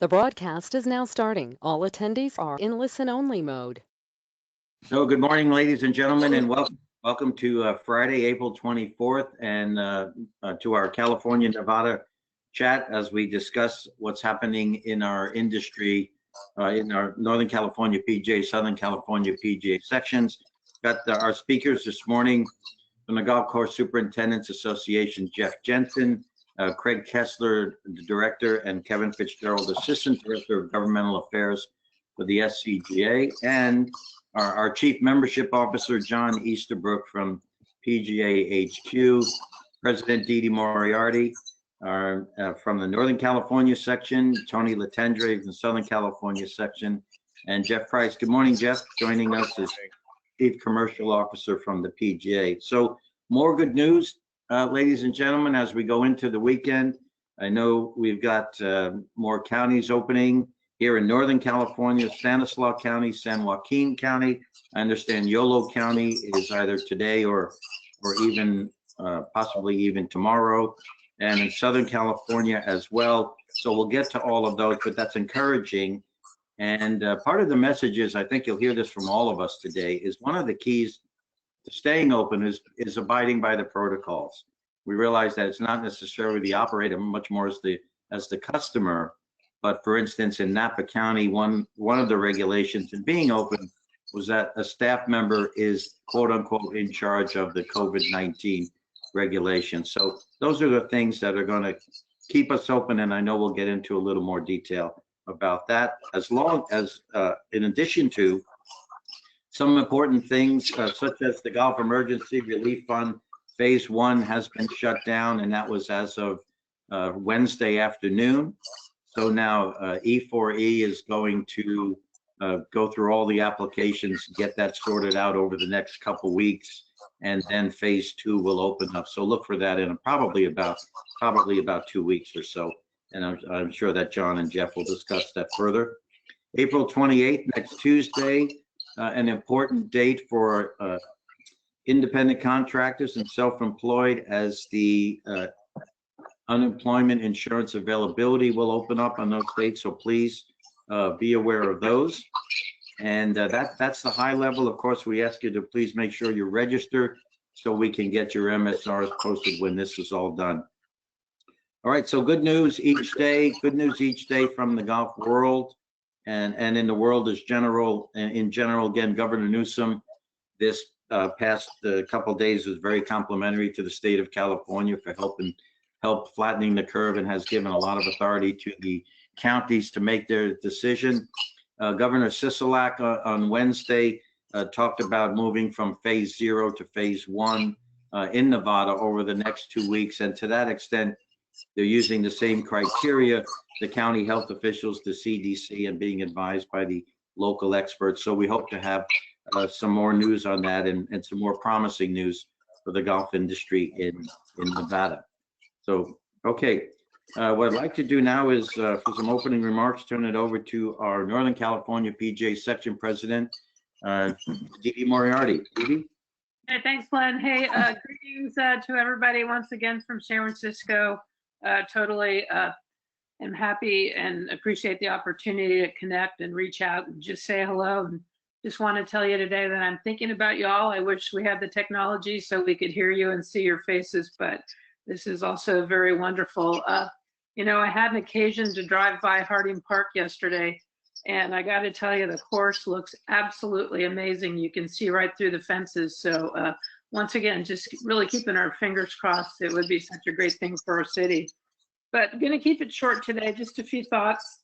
The broadcast is now starting. All attendees are in listen-only mode. So good morning, ladies and gentlemen, and welcome to Friday, April 24th, and to our California, Nevada chat as we discuss what's happening in our industry, in our Northern California PGA, Southern California PGA sections. Got our speakers this morning from the Golf Course Superintendents Association, Jeff Jensen, Craig Kessler, the Director, and Kevin Fitzgerald, Assistant Director of Governmental Affairs for the SCGA, and our Chief Membership Officer, John Easterbrook from PGA HQ, President Didi Moriarty from the Northern California section, Tony Latendre from the Southern California section, and Jeff Price. Good morning, Jeff, joining us as Chief Commercial Officer from the PGA. So more good news, ladies and gentlemen, as we go into the weekend. I know we've got more counties opening here in Northern California, Stanislaus County, San Joaquin County. I understand Yolo County is either today or even possibly even tomorrow, and in Southern California as well. So we'll get to all of those, but that's encouraging. And part of the message is, I think you'll hear this from all of us today, is one of the keys to staying open is abiding by the protocols. We realize that it's not necessarily the operator, much more as the customer. But for instance, in Napa County, one of the regulations in being open was that a staff member is quote unquote in charge of the COVID-19 regulations. So those are the things that are going to keep us open, and I know we'll get into a little more detail about that, as long as in addition to some important things such as the Golf Emergency Relief Fund Phase 1 has been shut down, and that was as of Wednesday afternoon. So now E4E is going to go through all the applications, get that sorted out over the next couple weeks, and then Phase 2 will open up. So look for that in probably about 2 weeks or so. And I'm sure that John and Jeff will discuss that further. April 28th, next Tuesday, an important date for independent contractors and self-employed, as the unemployment insurance availability will open up on those dates. So please be aware of those. And that's the high level. Of course, we ask you to please make sure you register so we can get your MSRs posted when this is all done. All right, so good news each day from the golf world, and in the world in general. Again, Governor Newsom this past couple days was very complimentary to the state of California for help flattening the curve, and has given a lot of authority to the counties to make their decision. Governor Sisolak on Wednesday talked about moving from Phase 0 to Phase 1 in Nevada over the next 2 weeks, and to that extent, they're using the same criteria, the county health officials, the CDC, and being advised by the local experts. So we hope to have some more news on that, and some more promising news for the golf industry in Nevada. So, okay, what I'd like to do now is for some opening remarks, turn it over to our Northern California PGA Section President, Didi Moriarty. Didi? Hey, thanks, Glenn. Hey, greetings to everybody once again from San Francisco. Totally am happy and appreciate the opportunity to connect and reach out and just say hello. And just want to tell you today that I'm thinking about you all. I wish we had the technology so we could hear you and see your faces, but this is also very wonderful. You know, I had an occasion to drive by Harding Park yesterday, and I got to tell you, the course looks absolutely amazing. You can see right through the fences. So once again, just really keeping our fingers crossed. It would be such a great thing for our city. But going to keep it short today, just a few thoughts.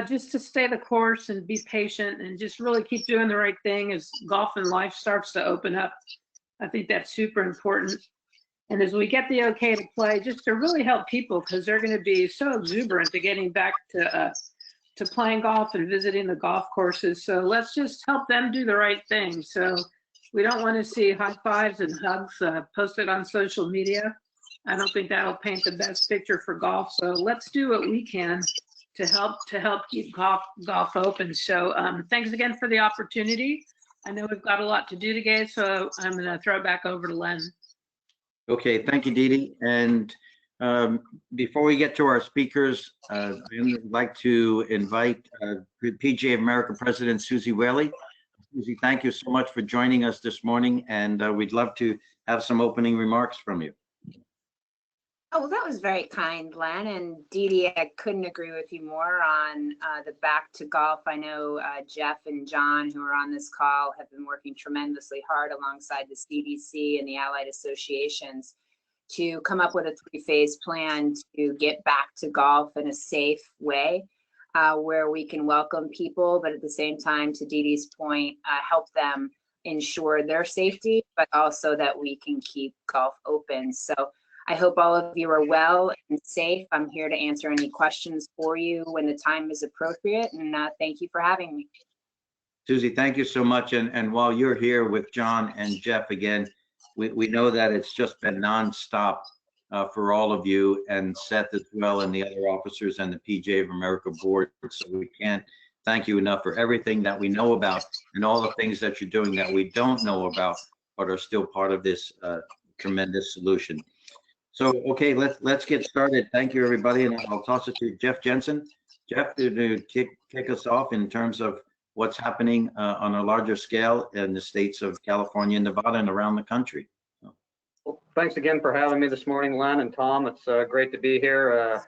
Just to stay the course and be patient and just really keep doing the right thing as golf and life starts to open up. I think that's super important. And as we get the okay to play, just to really help people, because they're going to be so exuberant to getting back to playing golf and visiting the golf courses. So let's just help them do the right thing. So we don't want to see high fives and hugs posted on social media. I don't think that'll paint the best picture for golf. So let's do what we can to help keep golf open. So thanks again for the opportunity. I know we've got a lot to do today, so I'm going to throw it back over to Len. Okay, thank you, Didi. And Before we get to our speakers, I would like to invite PGA of America President Suzie Whaley. Suzie, thank you so much for joining us this morning, and we'd love to have some opening remarks from you. Oh, well, that was very kind, Len. And Dee Dee, I couldn't agree with you more on the back to golf. I know Jeff and John, who are on this call, have been working tremendously hard alongside the CDC and the allied associations to come up with a 3-phase plan to get back to golf in a safe way, where we can welcome people, but at the same time, to Dee Dee's point, help them ensure their safety, but also that we can keep golf open. So I hope all of you are well and safe. I'm here to answer any questions for you when the time is appropriate, and thank you for having me. Suzie, thank you so much. And while you're here with John and Jeff again, we know that it's just been nonstop for all of you, and Seth as well, and the other officers and the PGA of America board. So we can't thank you enough for everything that we know about and all the things that you're doing that we don't know about, but are still part of this tremendous solution. So, okay, let's get started. Thank you, everybody, and I'll toss it to Jeff Jensen. Jeff, to kick us off in terms of what's happening on a larger scale in the states of California, Nevada, and around the country. Well, thanks again for having me this morning, Len and Tom. It's great to be here.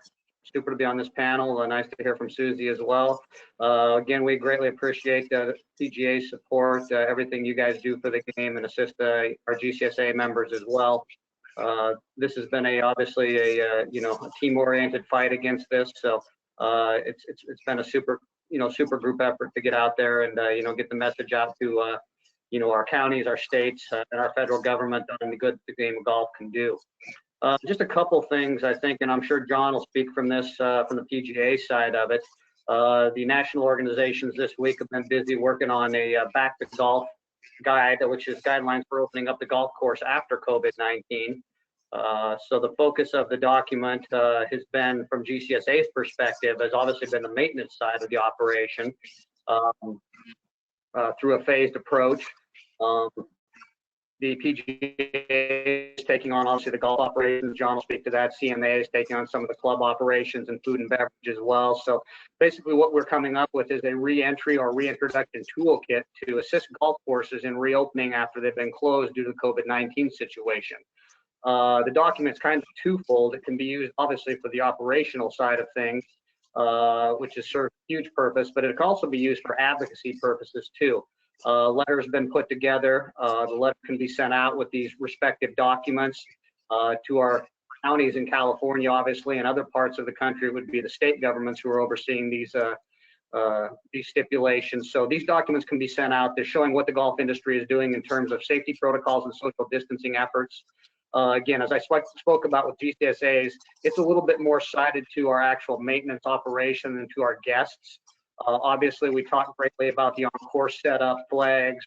Super to be on this panel. Nice to hear from Suzie as well. Again, we greatly appreciate the PGA support, everything you guys do for the game, and assist our GCSA members as well. This has been obviously a team-oriented fight against this. So it's been a super group effort to get out there and get the message out to our counties, our states, and our federal government on the good the game of golf can do. Just a couple things, I think, and I'm sure John will speak from this from the PGA side of it. The national organizations this week have been busy working on a back to golf guide, which is guidelines for opening up the golf course after COVID-19. So the focus of the document has been, from GCSA's perspective, has obviously been the maintenance side of the operation through a phased approach. The PGA is taking on, obviously, the golf operations. John will speak to that. CMA is taking on some of the club operations and food and beverage as well. So basically what we're coming up with is a re-entry or reintroduction toolkit to assist golf courses in reopening after they've been closed due to the COVID-19 situation. The document's kind of twofold. It can be used, obviously, for the operational side of things, which has served a huge purpose, but it can also be used for advocacy purposes, too. Letter has been put together. The letter can be sent out with these respective documents to our counties in California, obviously, and other parts of the country would be the state governments who are overseeing these stipulations. So these documents can be sent out. They're showing what the golf industry is doing in terms of safety protocols and social distancing efforts. Again, as I spoke about with GCSAs, it's a little bit more sided to our actual maintenance operation than to our guests. Obviously, we talked greatly about the on-course setup, flags,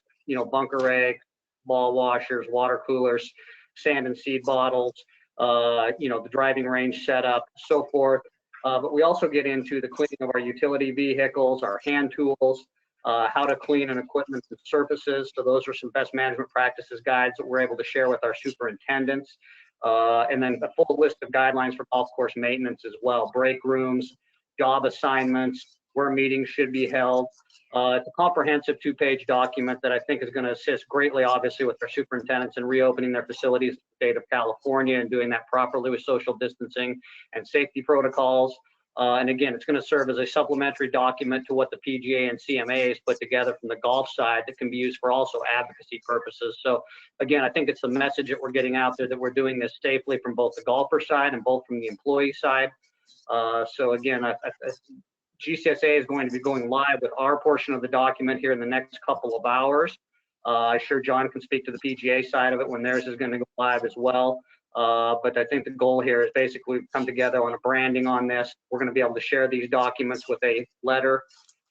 bunker eggs, ball washers, water coolers, sand and seed bottles, the driving range setup, so forth. But we also get into the cleaning of our utility vehicles, our hand tools, how to clean an equipment and surfaces. So those are some best management practices guides that we're able to share with our superintendents. And then a full list of guidelines for golf course maintenance as well, break rooms, job assignments, where meetings should be held. It's a comprehensive 2-page document that I think is going to assist greatly, obviously, with our superintendents in reopening their facilities in the state of California and doing that properly with social distancing and safety protocols. And again, it's going to serve as a supplementary document to what the PGA and CMA has put together from the golf side that can be used for also advocacy purposes. So again, I think it's the message that we're getting out there that we're doing this safely from both the golfer side and both from the employee side. So again, GCSA is going to be going live with our portion of the document here in the next couple of hours. I'm sure John can speak to the PGA side of it when theirs is going to go live as well. But I think the goal here is basically we've come together on a branding on this. We're going to be able to share these documents with a letter.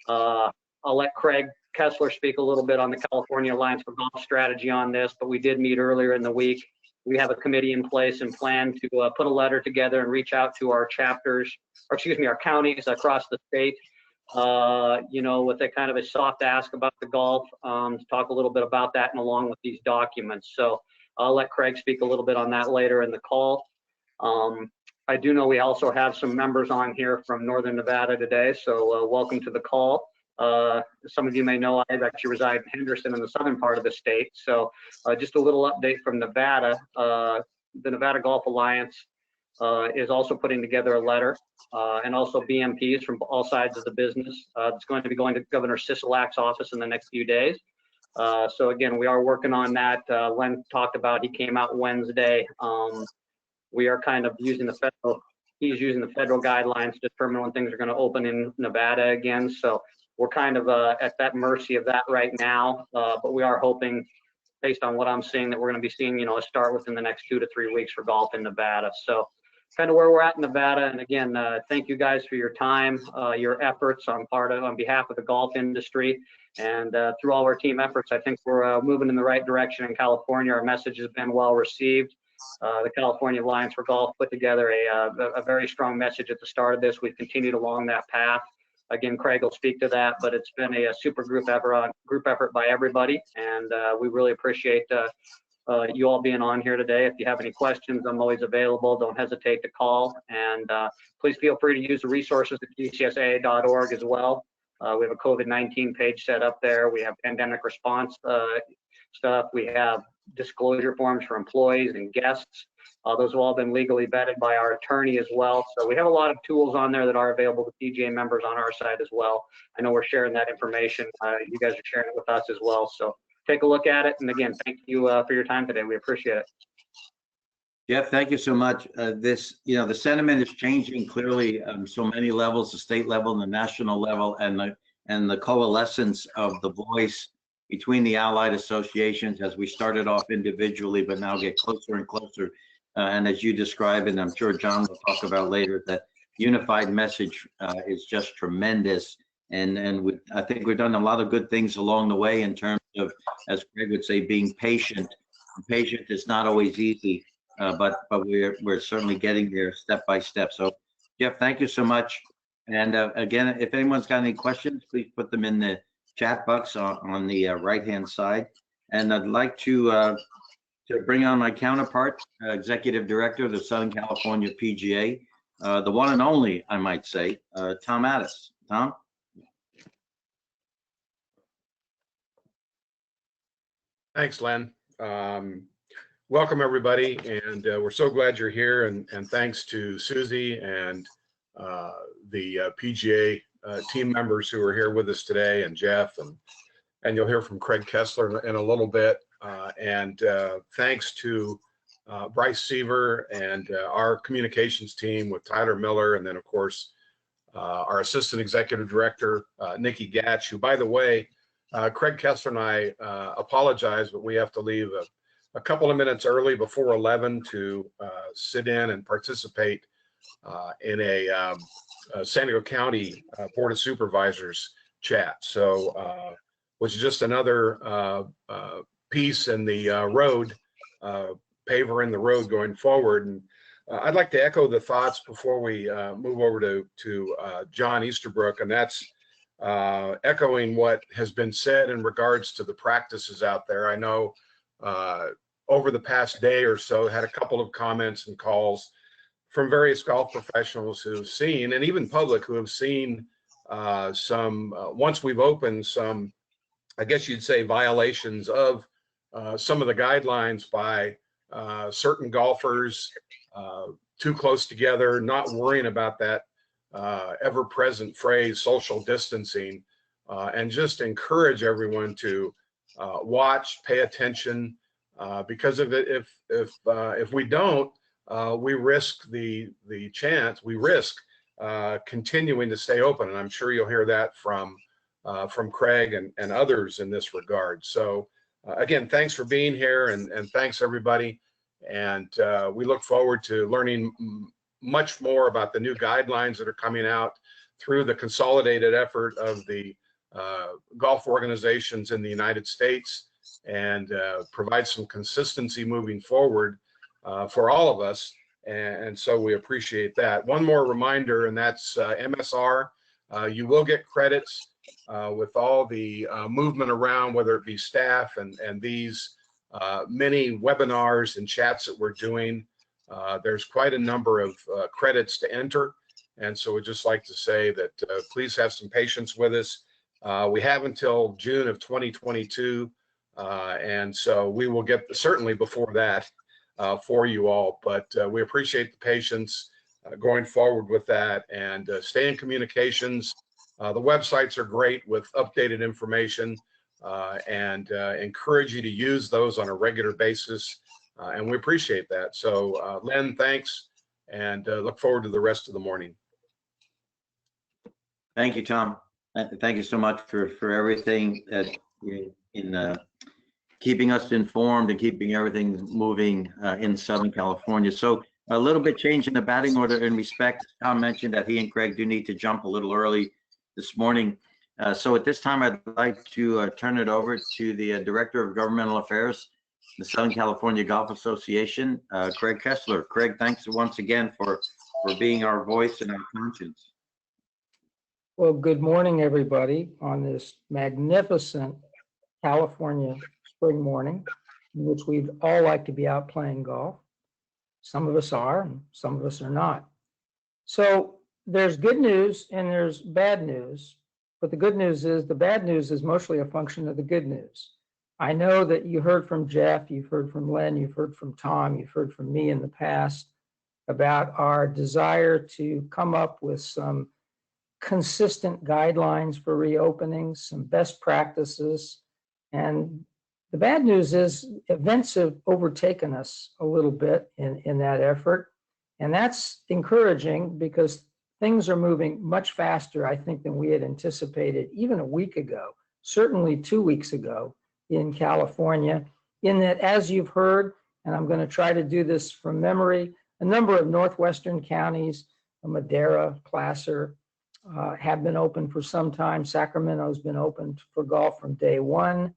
I'll let Craig Kessler speak a little bit on the California Alliance for Golf strategy on this, but we did meet earlier in the week. We have a committee in place and plan to put a letter together and reach out to our chapters, or excuse me, our counties across the state, with a kind of a soft ask about the golf, to talk a little bit about that and along with these documents. So I'll let Craig speak a little bit on that later in the call. I do know we also have some members on here from Northern Nevada today, so welcome to the call. Some of you may know I actually reside in Henderson in the southern part of the state. So just a little update from Nevada. The Nevada Golf Alliance is also putting together a letter and also BMPs from all sides of the business. It's going to be going to Governor Sisolak's office in the next few days. So again, we are working on that. Len talked about, he came out Wednesday. We are kind of using he's using the federal guidelines to determine when things are going to open in Nevada again. So we're kind of at that mercy of that right now. But we are hoping, based on what I'm seeing, that we're going to be seeing, a start within the next 2 to 3 weeks for golf in Nevada. So kind of where we're at in Nevada. And again, thank you guys for your time, your efforts on behalf of the golf industry. And through all our team efforts, I think we're moving in the right direction in California. Our message has been well received. The California Alliance for Golf put together a very strong message at the start of this. We've continued along that path. Again, Craig will speak to that, but it's been a super group effort by everybody. And we really appreciate you all being on here today. If you have any questions, I'm always available. Don't hesitate to call. And please feel free to use the resources at gcsa.org as well. We have a COVID-19 page set up there. We have pandemic response stuff. We have disclosure forms for employees and guests. Those have all been legally vetted by our attorney as well. So we have a lot of tools on there that are available to PGA members on our side as well. I know we're sharing that information. You guys are sharing it with us as well. So take a look at it. And again, thank you for your time today. We appreciate it. Jeff, thank you so much. The sentiment is changing clearly on so many levels, the state level and the national level, and the coalescence of the voice between the allied associations as we started off individually, but now get closer and closer. And as you describe, and I'm sure John will talk about later, that unified message is just tremendous. And I think we've done a lot of good things along the way in terms of, as Craig would say, being patient. Patient is not always easy, but we're certainly getting there step by step. So Jeff, thank you so much. And again, if anyone's got any questions, please put them in the chat box on the right-hand side. And I'd like to bring on my counterpart, Executive Director of the Southern California PGA, the one and only, I might say, Tom Addis. Tom? Thanks, Len. Welcome, everybody, and we're so glad you're here, and thanks to Suzie and the PGA team members who are here with us today, and Jeff, and you'll hear from Craig Kessler in a little bit. And thanks to Bryce Seaver and our communications team with Tyler Miller, and then of course our Assistant Executive Director, Nikki Gatch, who, by the way, Craig Kessler and I apologize, but we have to leave a couple of minutes early before 11 to sit in and participate in a San Diego County Board of Supervisors chat. So which is just another piece in the road, paver in the road going forward. And I'd like to echo the thoughts before we move over to John Easterbrook, and that's echoing what has been said in regards to the practices out there. I know over the past day or so, had a couple of comments and calls from various golf professionals who have seen, and even public who have seen some, once we've opened, some, I guess you'd say, violations of some of the guidelines by certain golfers, too close together, not worrying about that ever-present phrase, social distancing, and just encourage everyone to watch, pay attention, because if we don't, we risk we risk continuing to stay open, and I'm sure you'll hear that from Craig and others in this regard. So again, thanks for being here, and thanks everybody, and we look forward to learning much more about the new guidelines that are coming out through the consolidated effort of the golf organizations in the United States, and provide some consistency moving forward for all of us. And so we appreciate that. One more reminder, and that's MSR. You will get credits with all the movement around, whether it be staff and these many webinars and chats that we're doing. There's quite a number of credits to enter. And so we'd just like to say that please have some patience with us. We have until June of 2022. And so we will get certainly before that for you all, but we appreciate the patience going forward with that, and stay in communications. The websites are great with updated information, and encourage you to use those on a regular basis, and we appreciate that. So Len, thanks, and look forward to the rest of the morning. Thank you, Tom. Thank you so much for everything in keeping us informed and keeping everything moving in Southern California. So a little bit change in the batting order in respect. Tom mentioned that he and Greg do need to jump a little early this morning. So at this time, I'd like to turn it over to the Director of Governmental Affairs, the Southern California Golf Association, Craig Kessler. Craig, thanks once again for being our voice and our conscience. Well, good morning, everybody, on this magnificent California spring morning, in which we'd all like to be out playing golf. Some of us are, and some of us are not. So there's good news and there's bad news, but the good news is the bad news is mostly a function of the good news. I know that you heard from Jeff, you've heard from Len, you've heard from Tom, you've heard from me in the past about our desire to come up with some consistent guidelines for reopening, some best practices. And the bad news is events have overtaken us a little bit in that effort. And that's encouraging because things are moving much faster, I think, than we had anticipated even a week ago, certainly 2 weeks ago in California, in that, as you've heard, and I'm going to try to do this from memory, a number of northwestern counties, Madera, Placer, have been open for some time. Sacramento's been open for golf from day one.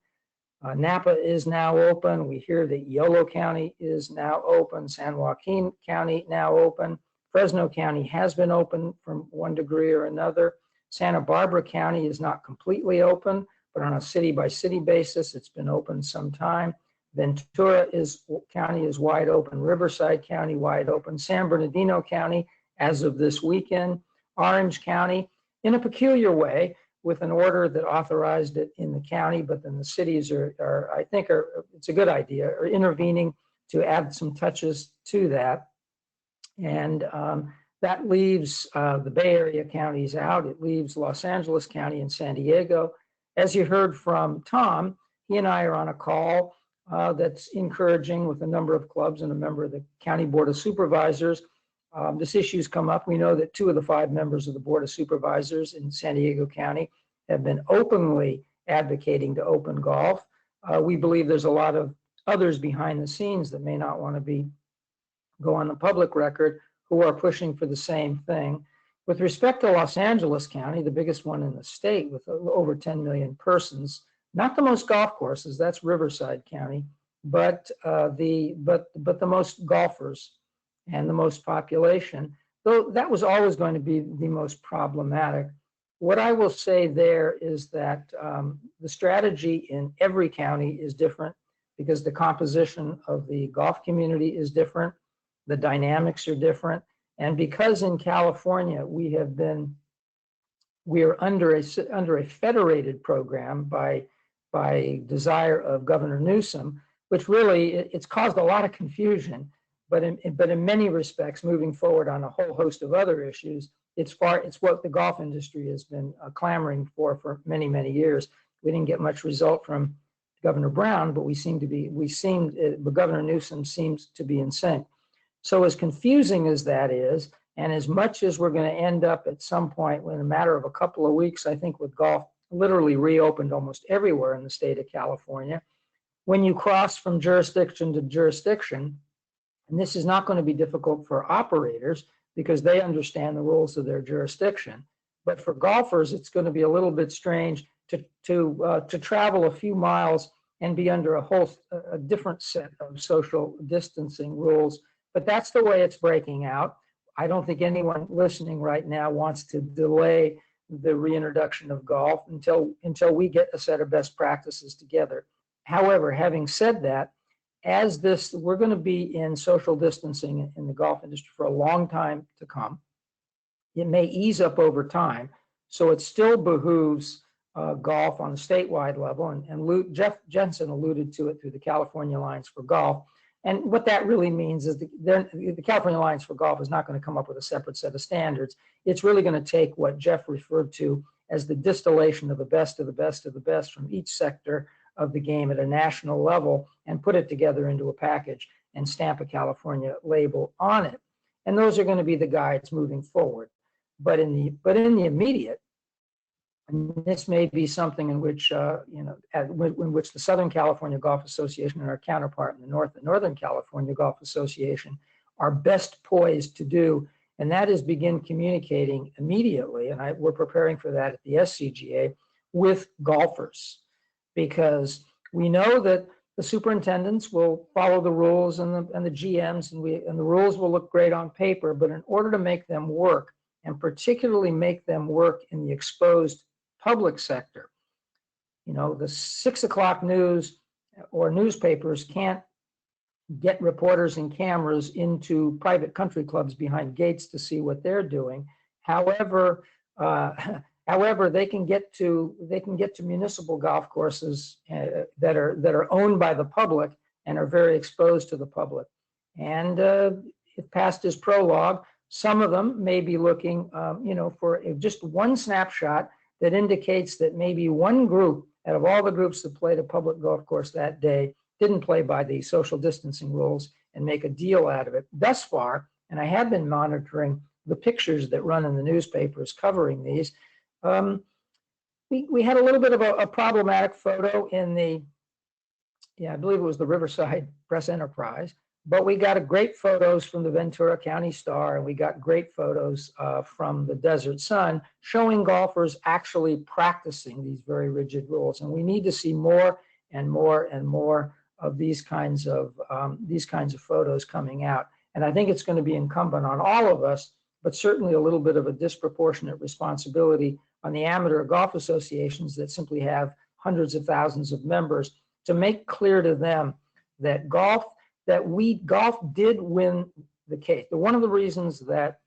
Napa is now open. We hear that Yolo County is now open. San Joaquin County now open. Fresno County has been open from one degree or another. Santa Barbara County is not completely open, but on a city-by-city basis, it's been open some time. Ventura County is wide open. Riverside County wide open. San Bernardino County, as of this weekend. Orange County, in a peculiar way, with an order that authorized it in the county, but then the cities I think it's a good idea, are intervening to add some touches to that. And that leaves the Bay Area counties out. It leaves Los Angeles County and San Diego. As you heard from Tom, he and I are on a call that's encouraging with a number of clubs and a member of the County Board of Supervisors. This issue's come up. We know that 2 of the 5 members of the Board of Supervisors in San Diego County have been openly advocating to open golf. We believe there's a lot of others behind the scenes that may not want to go on the public record who are pushing for the same thing. With respect to Los Angeles County, the biggest one in the state with over 10 million persons, not the most golf courses, that's Riverside County, but the most golfers and the most population, though that was always going to be the most problematic. What I will say there is that the strategy in every county is different because the composition of the golf community is different, the dynamics are different, and because in California we are under a federated program by desire of Governor Newsom, which really it's caused a lot of confusion. But in many respects, moving forward on a whole host of other issues, it's what the golf industry has been clamoring for many, many years. We didn't get much result from Governor Brown, but Governor Newsom seems to be in sync. So as confusing as that is, and as much as we're going to end up at some point in a matter of a couple of weeks, I think, with golf literally reopened almost everywhere in the state of California, when you cross from jurisdiction to jurisdiction, and this is not going to be difficult for operators because they understand the rules of their jurisdiction. But for golfers, it's going to be a little bit strange to travel a few miles and be under a different set of social distancing rules. But that's the way it's breaking out. I don't think anyone listening right now wants to delay the reintroduction of golf until we get a set of best practices together. However, having said that, as this, we're going to be in social distancing in the golf industry for a long time to come. It may ease up over time. So it still behooves golf on a statewide level. And Jeff Jensen alluded to it through the California Alliance for Golf. And what that really means is the California Alliance for Golf is not going to come up with a separate set of standards. It's really going to take what Jeff referred to as the distillation of the best of the best of the best from each sector of the game at a national level and put it together into a package and stamp a California label on it. And those are going to be the guides moving forward. But in the immediate, and this may be something in which in which the Southern California Golf Association and our counterpart in the Northern California Golf Association are best poised to do, and that is begin communicating immediately. And we're preparing for that at the SCGA with golfers, because we know that the superintendents will follow the rules and the GMs, and the rules will look great on paper, but in order to make them work, and particularly make them work in the exposed public sector, the 6 o'clock news or newspapers can't get reporters and cameras into private country clubs behind gates to see what they're doing. However, they can get to municipal golf courses that are owned by the public and are very exposed to the public. And it passed his prologue. Some of them may be looking, for just one snapshot that indicates that maybe one group out of all the groups that played a public golf course that day didn't play by the social distancing rules and make a deal out of it. Thus far, and I have been monitoring the pictures that run in the newspapers covering these, we had a little bit of a problematic photo in I believe it was the Riverside Press Enterprise, but we got great photos from the Ventura County Star, and we got great photos from the Desert Sun showing golfers actually practicing these very rigid rules. And we need to see more and more and more of these kinds of photos coming out. And I think it's going to be incumbent on all of us, but certainly a little bit of a disproportionate responsibility on the amateur golf associations that simply have hundreds of thousands of members, to make clear to them that golf did win the case. One of the reasons that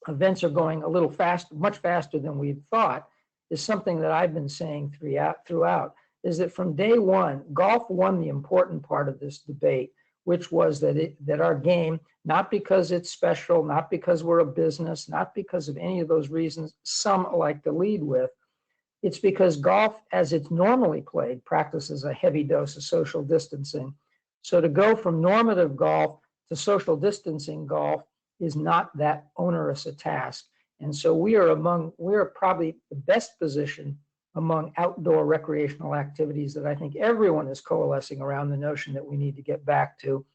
events are going a little much faster than we thought, is something that I've been saying throughout, is that from day one, golf won the important part of this debate, which was that our game, not because it's special, not because we're a business, not because of any of those reasons some like to lead with, it's because golf, as it's normally played, practices a heavy dose of social distancing. So to go from normative golf to social distancing golf is not that onerous a task. And so we are probably the best position among outdoor recreational activities that I think everyone is coalescing around the notion that we need to get back to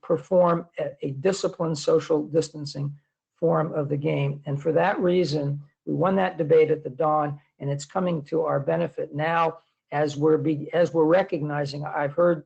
perform a disciplined social distancing form of the game. And for that reason, we won that debate at the dawn, and it's coming to our benefit now as we're recognizing. I've heard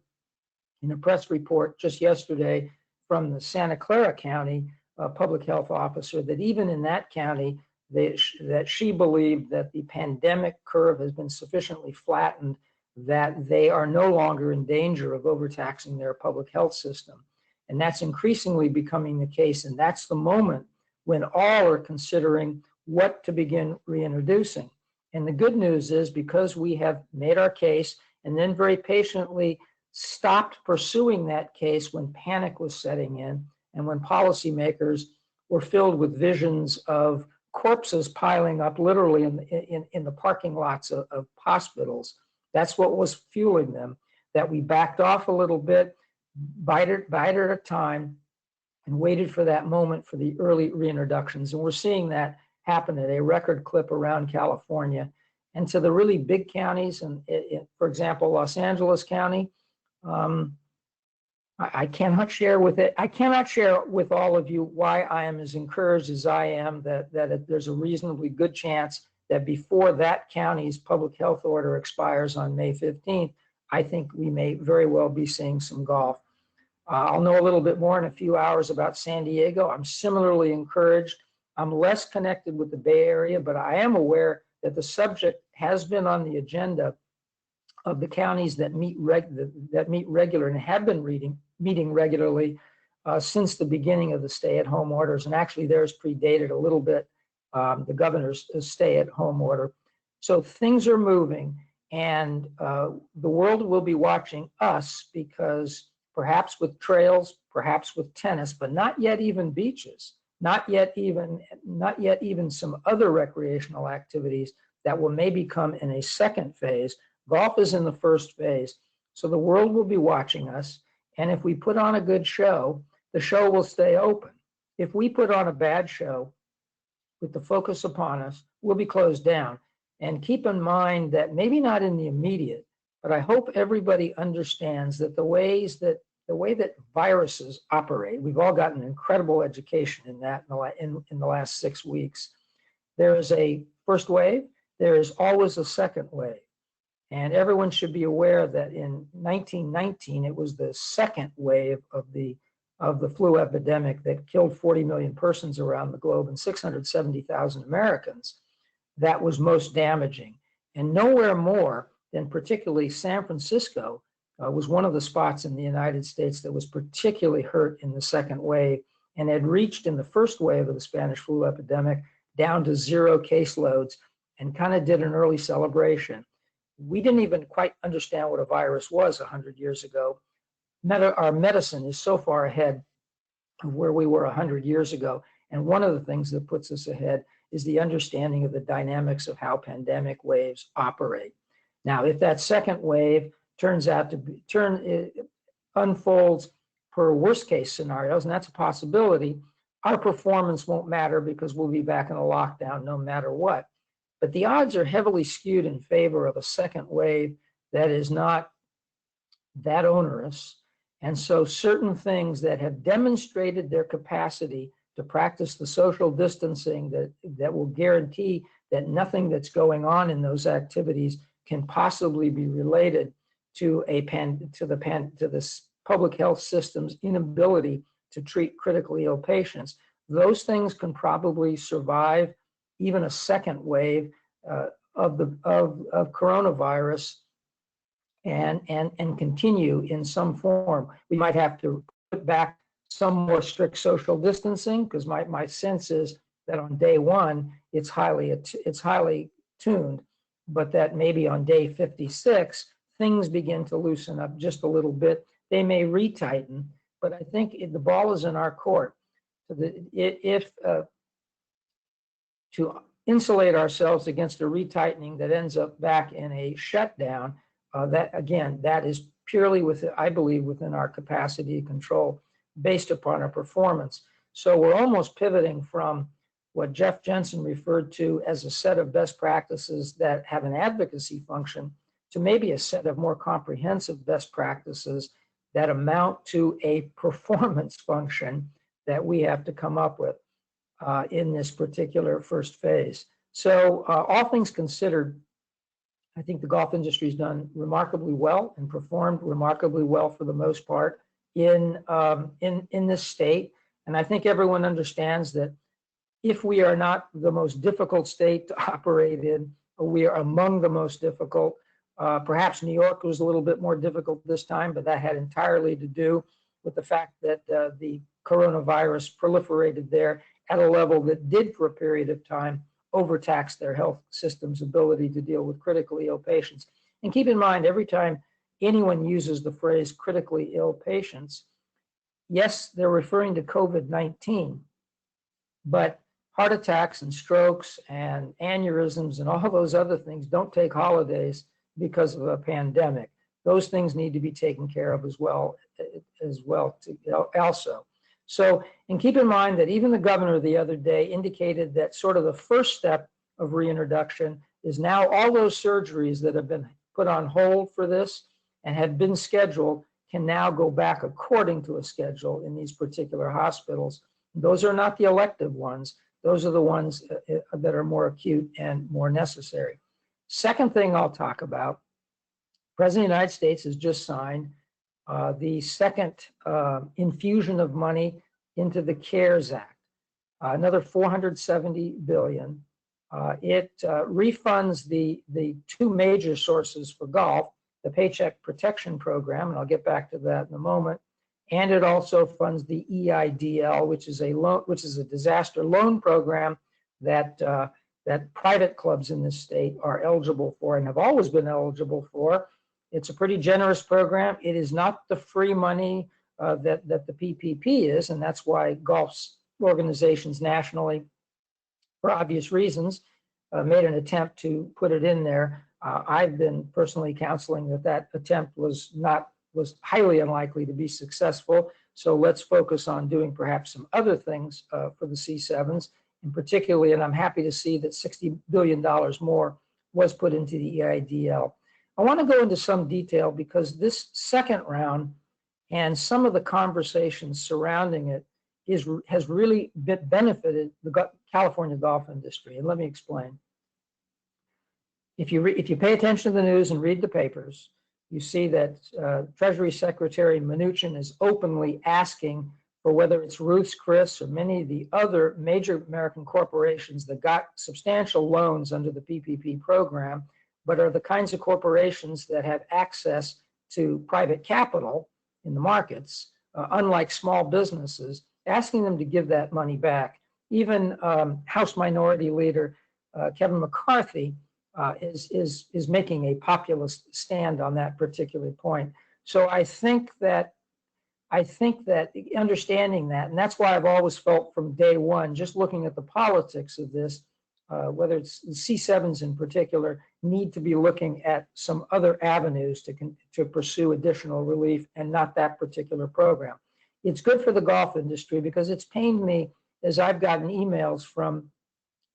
in a press report just yesterday from the Santa Clara County public health officer that even in that county, that she believed that the pandemic curve has been sufficiently flattened that they are no longer in danger of overtaxing their public health system. And that's increasingly becoming the case. And that's the moment when all are considering what to begin reintroducing. And the good news is, because we have made our case and then very patiently stopped pursuing that case when panic was setting in and when policymakers were filled with visions of corpses piling up literally in the parking lots of hospitals. That's what was fueling them, that we backed off a little bit, bided a time, and waited for that moment for the early reintroductions. And we're seeing that happen at a record clip around California. And to the really big counties, and for example, Los Angeles County, I cannot share with all of you why I am as encouraged as I am that there's a reasonably good chance that before that county's public health order expires on May 15th, I think we may very well be seeing some golf. I'll know a little bit more in a few hours about San Diego. I'm similarly encouraged. I'm less connected with the Bay Area, but I am aware that the subject has been on the agenda of the counties that meet regular and have been meeting regularly since the beginning of the stay-at-home orders, and actually theirs predated a little bit the governor's stay-at-home order. So things are moving, and the world will be watching us, because perhaps with trails, perhaps with tennis, but not yet even beaches, not yet even some other recreational activities that will maybe come in a second phase. Golf is in the first phase, so the world will be watching us, and if we put on a good show, the show will stay open. If we put on a bad show with the focus upon us, we'll be closed down. And keep in mind that maybe not in the immediate, but I hope everybody understands that the way that viruses operate, we've all gotten incredible education in that in the last 6 weeks. There is a first wave, there is always a second wave. And everyone should be aware that in 1919, it was the second wave of the flu epidemic that killed 40 million persons around the globe and 670,000 Americans. That was most damaging. And nowhere more than particularly San Francisco was one of the spots in the United States that was particularly hurt in the second wave, and had reached in the first wave of the Spanish flu epidemic down to 0 caseloads, and kind of did an early celebration. We didn't even quite understand what a virus was 100 years ago. Our medicine is so far ahead of where we were 100 years ago. And one of the things that puts us ahead is the understanding of the dynamics of how pandemic waves operate. Now, if that second wave turns out to unfolds per worst case scenarios, and that's a possibility, our performance won't matter because we'll be back in a lockdown no matter what. But the odds are heavily skewed in favor of a second wave that is not that onerous. And so certain things that have demonstrated their capacity to practice the social distancing that will guarantee that nothing that's going on in those activities can possibly be related to this public health system's inability to treat critically ill patients. Those things can probably survive even a second wave of coronavirus and continue in some form. We might have to put back some more strict social distancing, because my sense is that on day one it's highly tuned, but that maybe on day 56 things begin to loosen up just a little bit. They may retighten, but I think the ball is in our court. To insulate ourselves against a retightening that ends up back in a shutdown, that is purely I believe, within our capacity to control based upon our performance. So we're almost pivoting from what Jeff Jensen referred to as a set of best practices that have an advocacy function to maybe a set of more comprehensive best practices that amount to a performance function that we have to come up with in this particular first phase. So all things considered, I think the golf industry has done remarkably well and performed remarkably well for the most part in this state. And I think everyone understands that if we are not the most difficult state to operate in, we are among the most difficult. Perhaps New York was a little bit more difficult this time, but that had entirely to do with the fact that the coronavirus proliferated there at a level that did, for a period of time, overtax their health system's ability to deal with critically ill patients. And keep in mind, every time anyone uses the phrase critically ill patients, yes, they're referring to COVID-19, but heart attacks and strokes and aneurysms and all those other things don't take holidays because of a pandemic. Those things need to be taken care of as well also. So, and keep in mind that even the governor the other day indicated that sort of the first step of reintroduction is now all those surgeries that have been put on hold for this and have been scheduled can now go back according to a schedule in these particular hospitals. Those are not the elective ones. Those are the ones that are more acute and more necessary. Second thing I'll talk about, President of the United States has just signed the second infusion of money into the CARES Act, another $470 billion. It refunds the two major sources for golf, the Paycheck Protection Program, and I'll get back to that in a moment. And it also funds the EIDL, which is a disaster loan program that private clubs in this state are eligible for and have always been eligible for. It's a pretty generous program. It is not the free money that the PPP is, and that's why golf's organizations nationally, for obvious reasons, made an attempt to put it in there. I've been personally counseling that attempt was highly unlikely to be successful. So let's focus on doing perhaps some other things for the C7s, and particularly, and I'm happy to see that $60 billion more was put into the EIDL. I want to go into some detail because this second round and some of the conversations surrounding it has really benefited the California golf industry. And let me explain. If you pay attention to the news and read the papers, you see that Treasury Secretary Mnuchin is openly asking for whether it's Ruth's Chris or many of the other major American corporations that got substantial loans under the PPP program, but are the kinds of corporations that have access to private capital in the markets, unlike small businesses, asking them to give that money back. Even House Minority Leader Kevin McCarthy is making a populist stand on that particular point. So I think that understanding that, and that's why I've always felt from day one, just looking at the politics of this, whether it's the C7s in particular, need to be looking at some other avenues to pursue additional relief and not that particular program. It's good for the golf industry because it's pained me as I've gotten emails from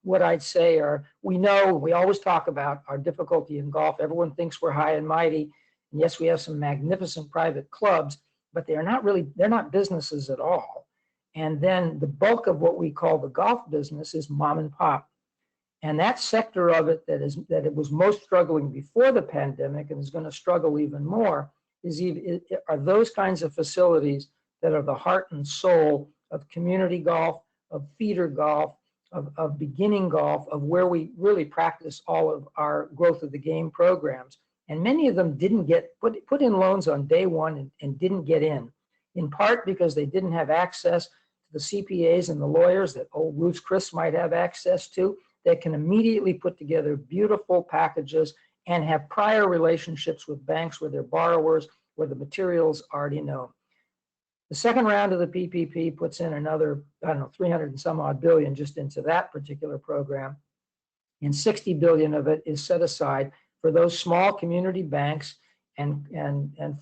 what I'd say are, we always talk about our difficulty in golf. Everyone thinks we're high and mighty. And yes, we have some magnificent private clubs, but they're not businesses at all. And then the bulk of what we call the golf business is mom and pop. And that sector of it that it was most struggling before the pandemic and is going to struggle even more are those kinds of facilities that are the heart and soul of community golf, of feeder golf, of beginning golf, of where we really practice all of our growth of the game programs. And many of them didn't get put in loans on day one and didn't get in part because they didn't have access to the CPAs and the lawyers that old Ruth's Chris might have access to, that can immediately put together beautiful packages and have prior relationships with banks where they're borrowers, where the materials already known. The second round of the PPP puts in another, 300 and some odd billion just into that particular program. And 60 billion of it is set aside for those small community banks and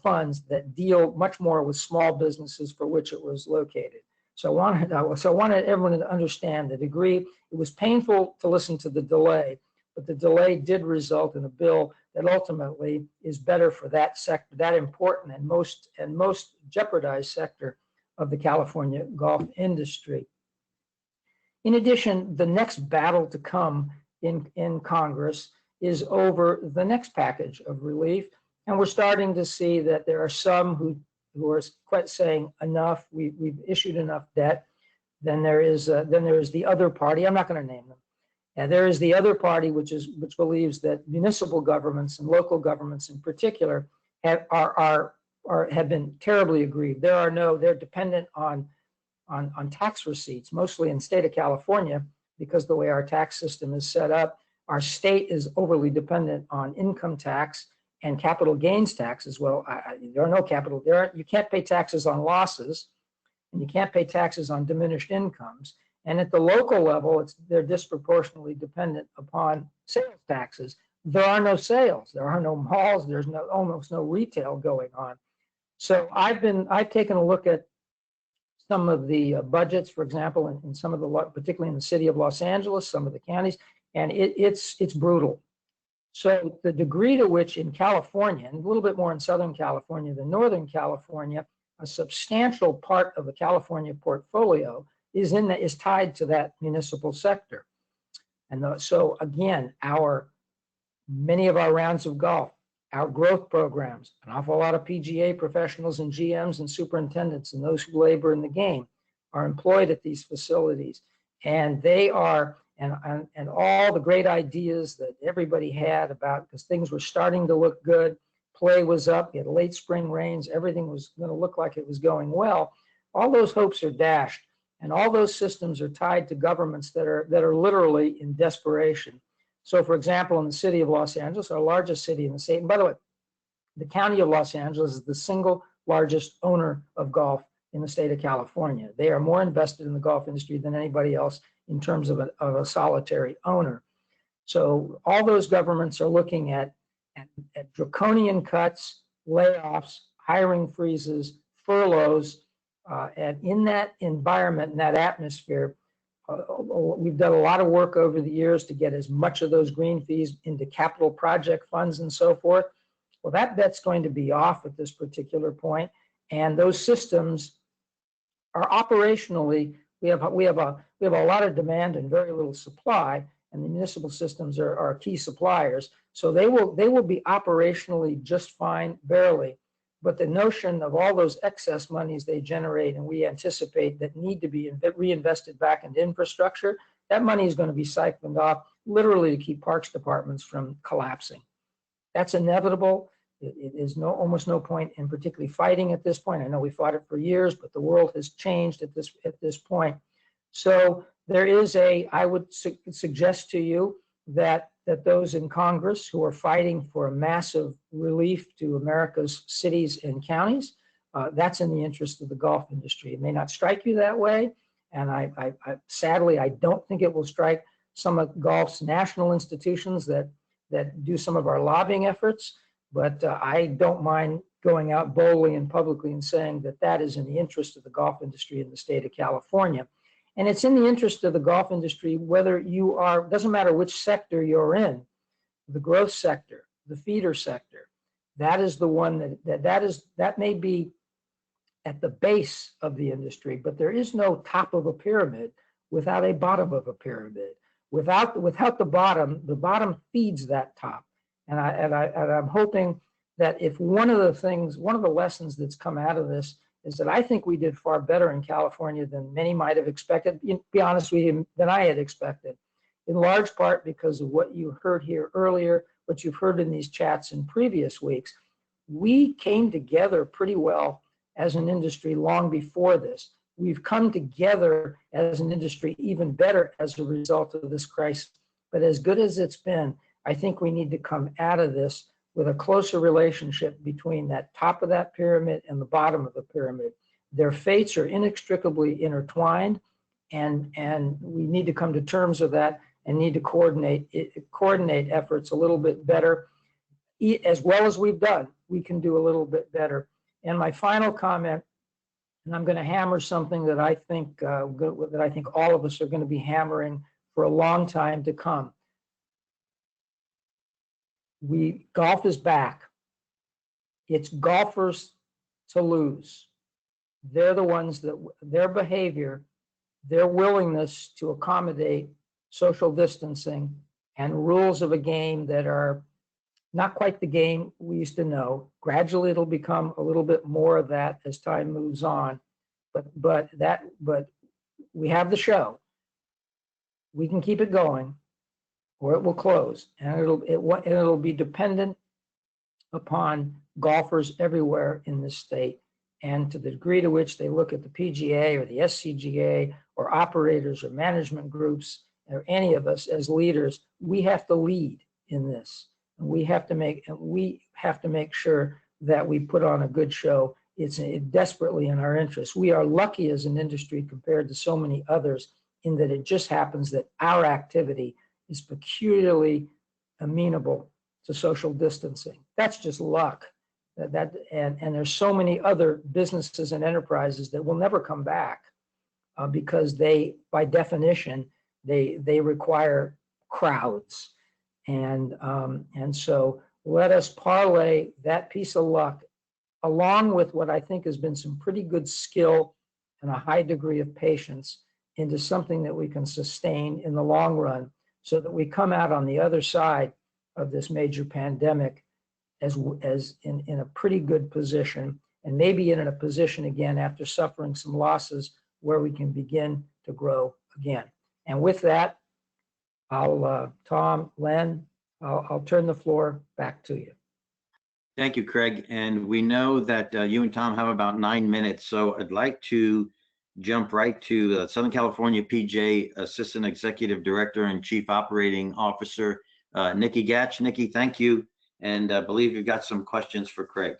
funds that deal much more with small businesses for which it was located. So I wanted everyone to understand the degree. It was painful to listen to the delay, but the delay did result in a bill that ultimately is better for that sector, that important and most jeopardized sector of the California golf industry. In addition, the next battle to come in Congress is over the next package of relief, and we're starting to see that there are some who are quite saying enough. We've issued enough debt. Then there is the other party. I'm not going to name them. And there is the other party, which believes that municipal governments and local governments in particular have been terribly aggrieved. They're dependent on tax receipts, mostly in the state of California, because the way our tax system is set up, our state is overly dependent on income tax and capital gains tax as well. There are no capital. You can't pay taxes on losses, and you can't pay taxes on diminished incomes. And at the local level, they're disproportionately dependent upon sales taxes. There are no sales. There are no malls. There's almost no retail going on. So I've taken a look at some of the budgets, for example, in some of particularly in the city of Los Angeles, some of the counties, and it's brutal. So the degree to which in California, and a little bit more in Southern California than Northern California, a substantial part of the California portfolio is tied to that municipal sector. And so again, many of our rounds of golf, our growth programs, an awful lot of PGA professionals and GMs and superintendents and those who labor in the game are employed at these facilities. And they are, and all the great ideas that everybody had about, because things were starting to look good, play was up, you had late spring rains, everything was going to look like it was going well. All those hopes are dashed, and all those systems are tied to governments that are literally in desperation. So, for example, in the city of Los Angeles, our largest city in the state, and by the way, the county of Los Angeles is the single largest owner of golf in the state of California. They are more invested in the golf industry than anybody else in terms of a solitary owner. So all those governments are looking at draconian cuts, layoffs, hiring freezes, furloughs, and in that environment, in that atmosphere, we've done a lot of work over the years to get as much of those green fees into capital project funds and so forth. Well, that bet's going to be off at this particular point, and those systems are operationally, we have a lot of demand and very little supply, and the municipal systems are key suppliers. So they will be operationally just fine, barely. But the notion of all those excess monies they generate and we anticipate that need to be reinvested back into infrastructure, that money is going to be siphoned off literally to keep parks departments from collapsing. That's inevitable. It is almost no point in particularly fighting at this point. I know we fought it for years, but the world has changed at this point. So there is I would suggest to you that those in Congress who are fighting for a massive relief to America's cities and counties, that's in the interest of the golf industry. It may not strike you that way, and I sadly, I don't think it will strike some of golf's national institutions that do some of our lobbying efforts, but I don't mind going out boldly and publicly and saying that is in the interest of the golf industry in the state of California. And it's in the interest of the golf industry, whether you are, doesn't matter which sector you're in, the growth sector, the feeder sector, that is the one that may be at the base of the industry, but there is no top of a pyramid without a bottom of a pyramid. Without the bottom feeds that top. And I'm hoping that if one of the lessons that's come out of this is that I think we did far better in California than many might have expected, to be honest with you, than I had expected, in large part because of what you heard here earlier, what you've heard in these chats in previous weeks. We came together pretty well as an industry long before this. We've come together as an industry even better as a result of this crisis. But as good as it's been, I think we need to come out of this with a closer relationship between that top of that pyramid and the bottom of the pyramid. Their fates are inextricably intertwined, and we need to come to terms with that and need to coordinate efforts a little bit better. As well as we've done, we can do a little bit better. And my final comment, and I'm going to hammer something that I think all of us are going to be hammering for a long time to come. Golf is back. It's golfers to lose. They're the ones that their behavior, their willingness to accommodate social distancing and rules of a game that are not quite the game we used to know. Gradually, it'll become a little bit more of that as time moves on. But we have the show. We can keep it going, or it will close, and it'll be dependent upon golfers everywhere in this state, and to the degree to which they look at the PGA or the SCGA or operators or management groups or any of us as leaders, we have to lead in this. And we have to make sure that we put on a good show. It's desperately in our interest. We are lucky as an industry compared to so many others in that it just happens that our activity is peculiarly amenable to social distancing. That's just luck. And there's so many other businesses and enterprises that will never come back because they, by definition, they require crowds. And so let us parlay that piece of luck along with what I think has been some pretty good skill and a high degree of patience into something that we can sustain in the long run so that we come out on the other side of this major pandemic as in a pretty good position, and maybe in a position again after suffering some losses where we can begin to grow again. And with that, Tom, Len, I'll turn the floor back to you. Thank you, Craig. And we know that you and Tom have about 9 minutes, so I'd like to jump right to Southern California PGA Assistant Executive Director and Chief Operating Officer, Nikki Gatch. Nikki, thank you. And I believe you've got some questions for Craig.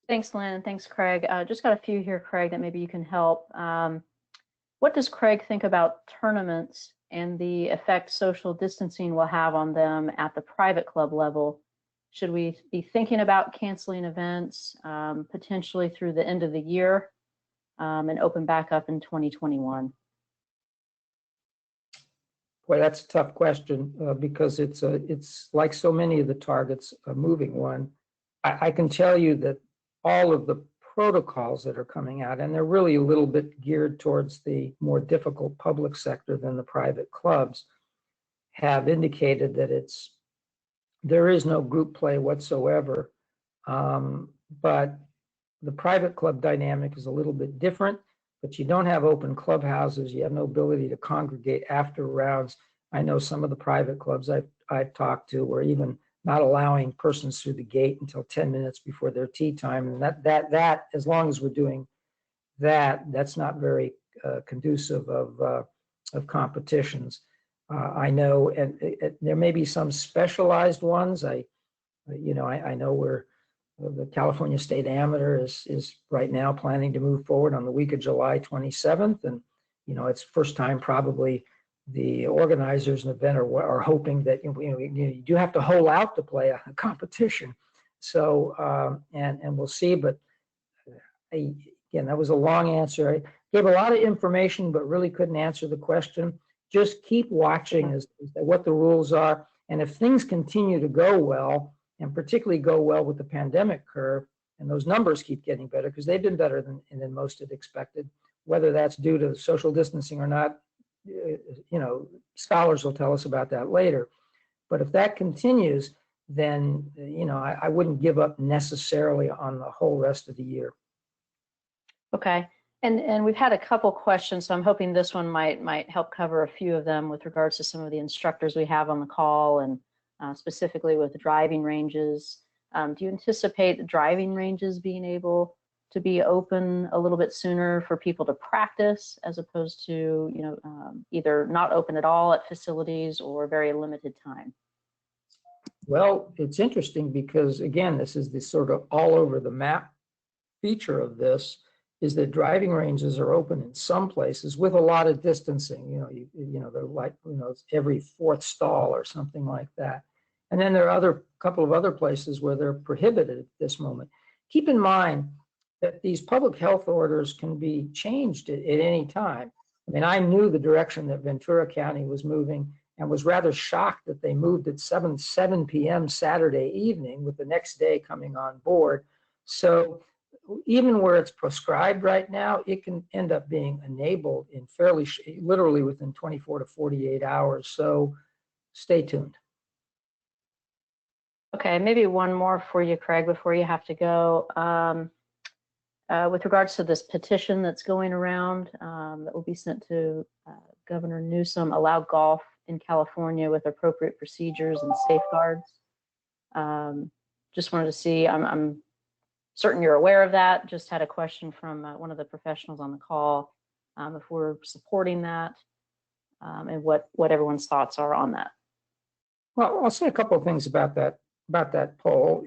Thanks, Lynn. Thanks, Craig. Just got a few here, Craig, that maybe you can help. What does Craig think about tournaments and the effect social distancing will have on them at the private club level? Should we be thinking about canceling events potentially through the end of the year and open back up in 2021? Well, that's a tough question because it's like so many of the targets, a moving one. I can tell you that all of the protocols that are coming out, and they're really a little bit geared towards the more difficult public sector than the private clubs, have indicated that there is no group play whatsoever. But the private club dynamic is a little bit different, but you don't have open clubhouses. You have no ability to congregate after rounds. I know some of the private clubs I've talked to were even not allowing persons through the gate until 10 minutes before their tee time. And that as long as we're doing that, that's not very conducive of competitions. I know, and there may be some specialized ones. I know where the California State Amateur is right now planning to move forward on the week of July 27th. And, it's first time probably the organizers of the event are hoping that, you do have to hole out to play a competition. So, and we'll see, but again, that was a long answer. I gave a lot of information, but really couldn't answer the question. Just keep watching as what the rules are. And if things continue to go well, and particularly go well with the pandemic curve, and those numbers keep getting better because they've been better than most had expected, whether that's due to social distancing or not, scholars will tell us about that later. But if that continues, then, I wouldn't give up necessarily on the whole rest of the year. Okay. And we've had a couple questions, so I'm hoping this one might help cover a few of them with regards to some of the instructors we have on the call, and specifically with the driving ranges. Do you anticipate the driving ranges being able to be open a little bit sooner for people to practice, as opposed to, either not open at all at facilities or very limited time? Well, it's interesting because, again, this is the sort of all over the map feature of this, is that driving ranges are open in some places with a lot of distancing. They're like, it's every fourth stall or something like that. And then there are couple of other places where they're prohibited at this moment. Keep in mind that these public health orders can be changed at any time. I mean, I knew the direction that Ventura County was moving and was rather shocked that they moved at 7 p.m. Saturday evening, with the next day coming on board. So even where it's prescribed right now, it can end up being enabled in literally within 24 to 48 hours. So stay tuned. Okay, maybe one more for you, Craig, before you have to go. With regards to this petition that's going around that will be sent to Governor Newsom, allow golf in California with appropriate procedures and safeguards. Just wanted to see, I'm certain you're aware of that. Just had a question from one of the professionals on the call, if we're supporting that, and what everyone's thoughts are on that. Well, I'll say a couple of things about that poll.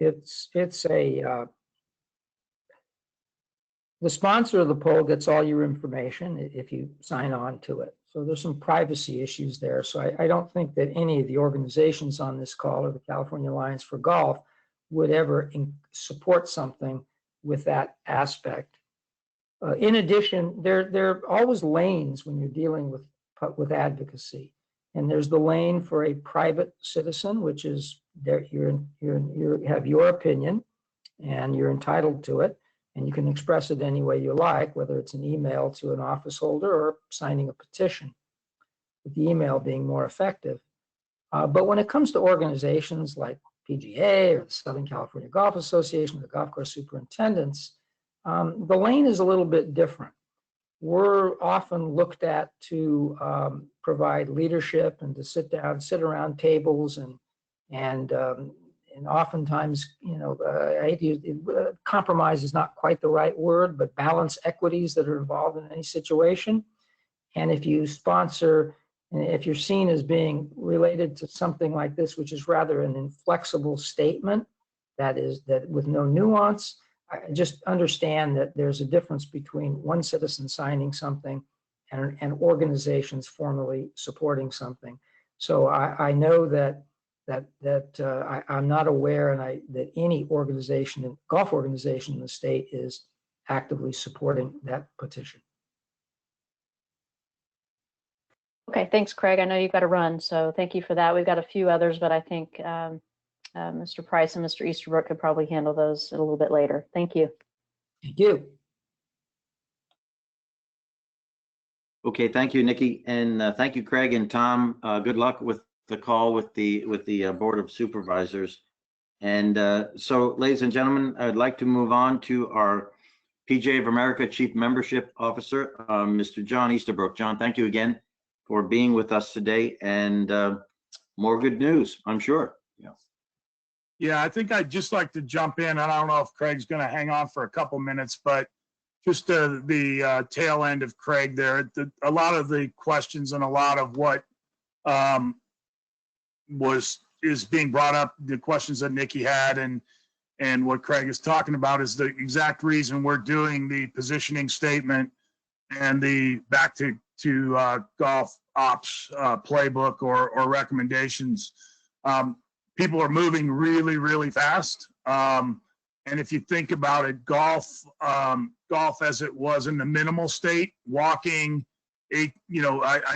The sponsor of the poll gets all your information if you sign on to it. So there's some privacy issues there. So I don't think that any of the organizations on this call, or the California Alliance for Golf, would ever support something with that aspect. In addition, there are always lanes when you're dealing with advocacy. And there's the lane for a private citizen, which is there, you have your opinion and you're entitled to it, and you can express it any way you like, whether it's an email to an office holder or signing a petition, with the email being more effective. But when it comes to organizations like PGA or the Southern California Golf Association, the golf course superintendents, the lane is a little bit different. We're often looked at to provide leadership and to sit around tables and oftentimes, I hate to use, compromise is not quite the right word, but balance equities that are involved in any situation. And if you sponsor, if you're seen as being related to something like this, which is rather an inflexible statement, that with no nuance, I just understand that there's a difference between one citizen signing something and organizations formally supporting something. So I know that I'm not aware that any organization, golf organization in the state is actively supporting that petition. Okay, thanks, Craig. I know you've got to run, so thank you for that. We've got a few others, but I think Mr. Price and Mr. Easterbrook could probably handle those a little bit later. Thank you. Thank you. Okay, thank you, Nikki, and thank you, Craig and Tom. Good luck with the call with the Board of Supervisors. And so, ladies and gentlemen, I'd like to move on to our PGA of America Chief Membership Officer, Mr. John Easterbrook. John, thank you again for being with us today, and more good news, I'm sure. Yeah, I think I'd just like to jump in. I don't know if Craig's going to hang on for a couple minutes, but just the tail end of Craig there. A lot of the questions and a lot of what is being brought up, the questions that Nikki had and what Craig is talking about is the exact reason we're doing the positioning statement and the back to golf ops playbook or recommendations. People are moving really, really fast. And if you think about it, golf as it was in the minimal state, walking, I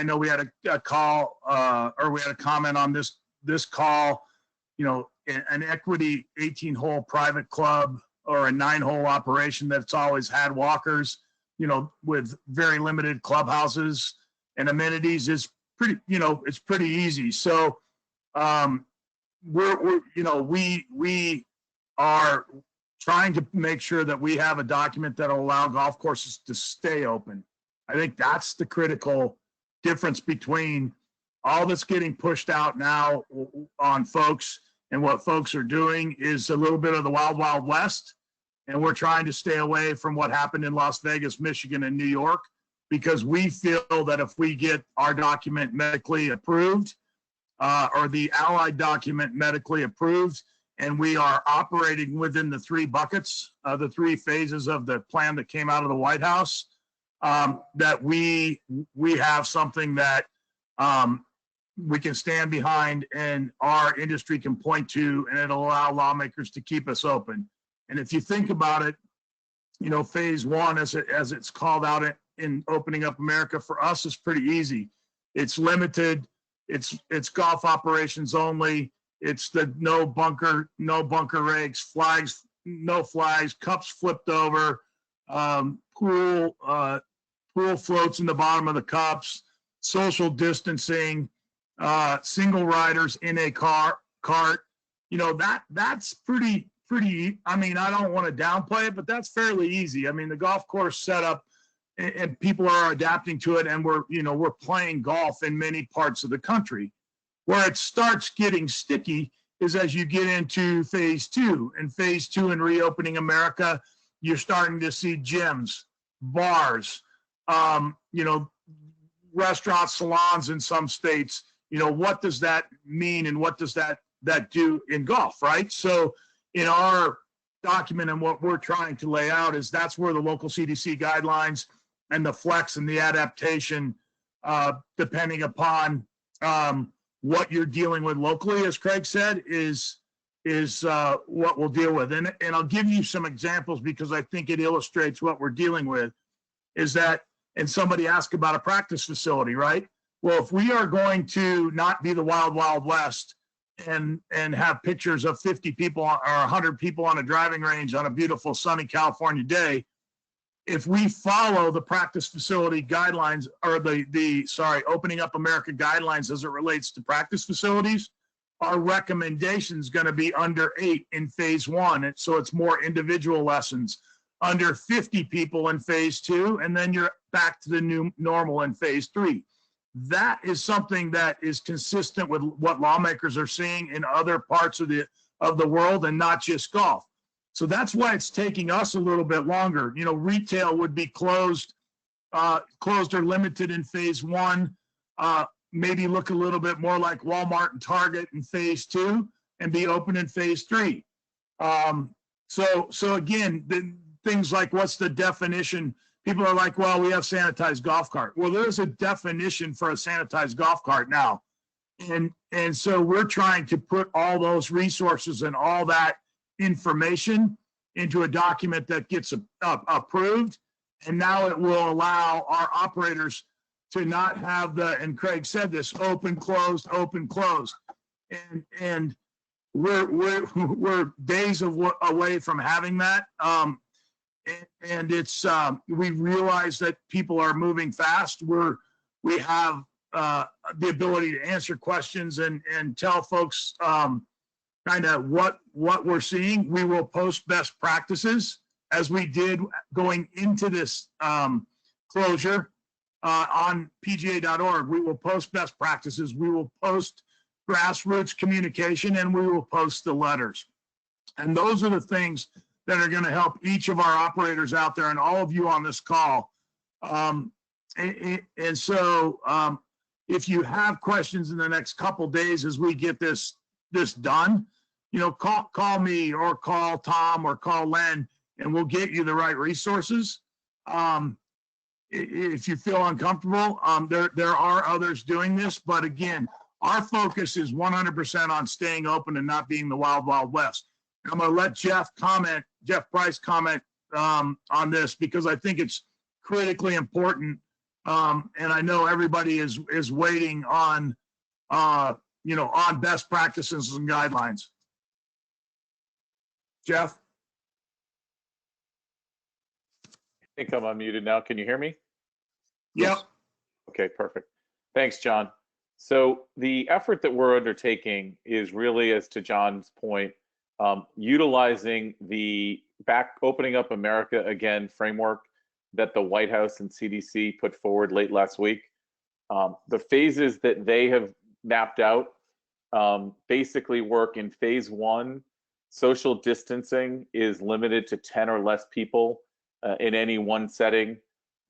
know we had a call or we had a comment on this call, an equity 18-hole private club or a 9-hole operation that's always had walkers, with very limited clubhouses and amenities is pretty, it's pretty easy. So we are trying to make sure that we have a document that will allow golf courses to stay open. I think that's the critical difference between all that's getting pushed out now on folks and what folks are doing is a little bit of the wild, wild west. And we're trying to stay away from what happened in Las Vegas, Michigan, and New York, because we feel that if we get our document medically approved or the allied document medically approved, and we are operating within the 3 buckets, the 3 phases of the plan that came out of the White House, that we have something that we can stand behind and our industry can point to, and it'll allow lawmakers to keep us open. And if you think about it, phase 1, as it's called out in Opening Up America, for us is pretty easy. It's limited. It's golf operations only. It's the no bunker regs, flags, no flags, cups flipped over, pool floats in the bottom of the cups, social distancing, single riders in a cart. That's pretty. I mean, I don't want to downplay it, but that's fairly easy. I mean, the golf course setup and people are adapting to it, and we're playing golf in many parts of the country. Where it starts getting sticky is as you get into phase 2. And phase 2 in Reopening America, you're starting to see gyms, bars, restaurants, salons in some states. What does that mean, and what does that do in golf, right? So in our document and what we're trying to lay out is that's where the local CDC guidelines and the flex and the adaptation, depending upon what you're dealing with locally, as Craig said, is what we'll deal with. And I'll give you some examples because I think it illustrates what we're dealing with, is that, and somebody asked about a practice facility, right? Well, if we are going to not be the wild, wild west and have pictures of 50 people or 100 people on a driving range on a beautiful sunny California day, if we follow the practice facility guidelines or the Opening Up America guidelines as it relates to practice facilities, our recommendation is going to be under 8 in phase 1. And so it's more individual lessons, under 50 people in phase 2, and then you're back to the new normal in phase 3. That is something that is consistent with what lawmakers are seeing in other parts of of the world and not just golf. So that's why it's taking us a little bit longer. You know, retail would be closed or limited in phase one, maybe look a little bit more like Walmart and Target in phase two, and be open in phase three. So again, things like what's the definition? People are like, well, we have sanitized golf cart. Well, there's a definition for a sanitized golf cart now. And so we're trying to put all those resources and all that information into a document that gets approved. And now it will allow our operators to not have and Craig said this, open, closed, open, closed. And we're days away from having that. And it's, we realize that people are moving fast. We have the ability to answer questions and tell folks kind of what we're seeing. We will post best practices as we did going into this closure on PGA.org. We will post best practices. We will post grassroots communication, and we will post the letters. And those are the things that are going to help each of our operators out there and all of you on this call. And so if you have questions in the next couple days as we get this done, you know, call me or call Tom or call Len, and we'll get you the right resources. If you feel uncomfortable, there are others doing this, but again, our focus is 100% on staying open and not being the wild, wild west. I'm going to let Jeff Price comment on this, because I think it's critically important. And I know everybody is waiting on, you know, on best practices and guidelines. Jeff? I think I'm unmuted now. Can you hear me? Yep. Okay, perfect. Thanks, John. So the effort that we're undertaking is really, as to John's point, utilizing the opening up America again framework that the White House and CDC put forward late last week. The phases that they have mapped out basically work in phase one. Social distancing is limited to 10 or less people in any one setting.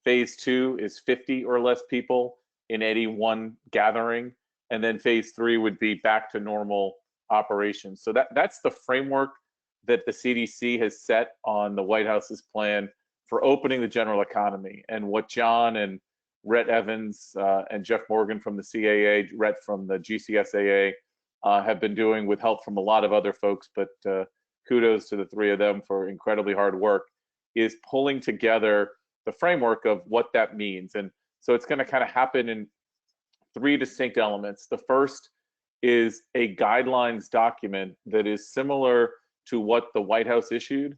Phase two is 50 or less people in any one gathering. And then phase three would be back to normal operations. So that's the framework that the CDC has set on the White House's plan for opening the general economy. And what John and Rhett Evans and Jeff Morgan from the CAA, Rhett from the GCSAA, have been doing with help from a lot of other folks, but kudos to the three of them for incredibly hard work, is pulling together the framework of what that means. And so it's going to kind of happen in three distinct elements. The first is a guidelines document that is similar to what the White House issued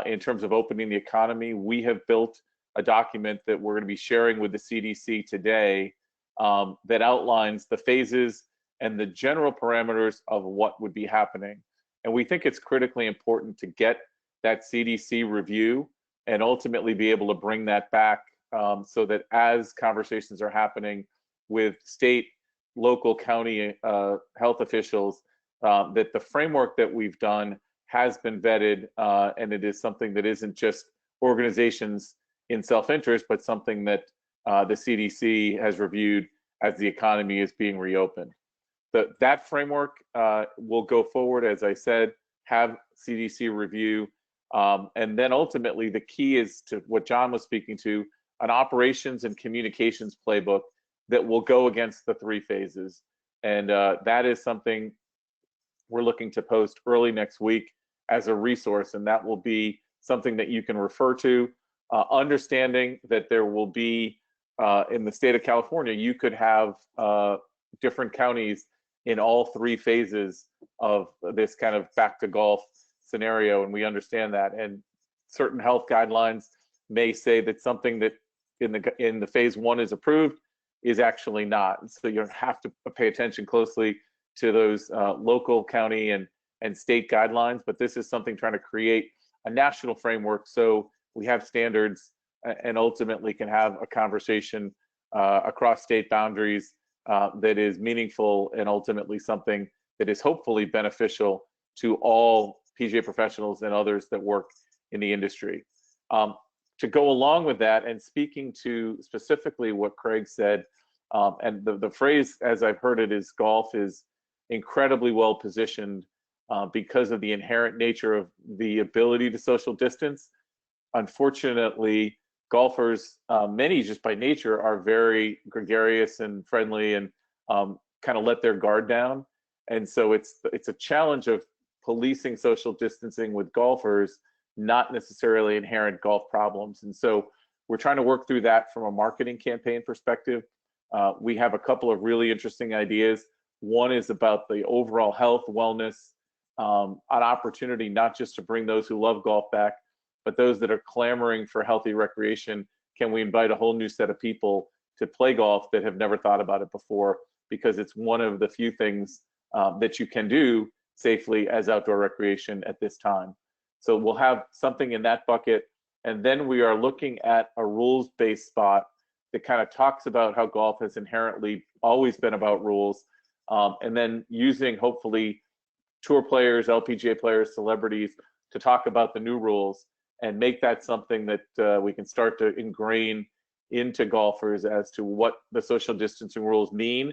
in terms of opening the economy. We have built a document that we're going to be sharing with the CDC today that outlines the phases and the general parameters of what would be happening. And we think it's critically important to get that CDC review and ultimately be able to bring that back so that as conversations are happening with state, local, county health officials, that the framework that we've done has been vetted, and it is something that isn't just organizations in self-interest, but something that the CDC has reviewed as the economy is being reopened. That framework will go forward, as I said, have CDC review, and then ultimately the key is to what John was speaking to, an operations and communications playbook that will go against the three phases. And that is something we're looking to post early next week as a resource, and that will be something that you can refer to, understanding that there will be, in the state of California, you could have different counties in all three phases of this kind of back to golf scenario, and we understand that. And certain health guidelines may say that something that in the phase one is approved is actually not. And so you have to pay attention closely to those local, county, and state guidelines. But this is something trying to create a national framework so we have standards and ultimately can have a conversation across state boundaries that is meaningful and ultimately something that is hopefully beneficial to all PGA professionals and others that work in the industry. To go along with that, and speaking to specifically what Craig said, and the phrase as I've heard it is golf is incredibly well positioned because of the inherent nature of the ability to social distance. Unfortunately, golfers, many just by nature, are very gregarious and friendly and kind of let their guard down. And so it's a challenge of policing social distancing with golfers, not necessarily inherent golf problems. And so we're trying to work through that from a marketing campaign perspective. We have a couple of really interesting ideas. One is about the overall health, wellness, an opportunity not just to bring those who love golf back, but those that are clamoring for healthy recreation. Can we invite a whole new set of people to play golf that have never thought about it before? Because it's one of the few things that you can do safely as outdoor recreation at this time. So we'll have something in that bucket. And then we are looking at a rules-based spot that kind of talks about how golf has inherently always been about rules. And then using, hopefully, tour players, LPGA players, celebrities to talk about the new rules and make that something that we can start to ingrain into golfers as to what the social distancing rules mean,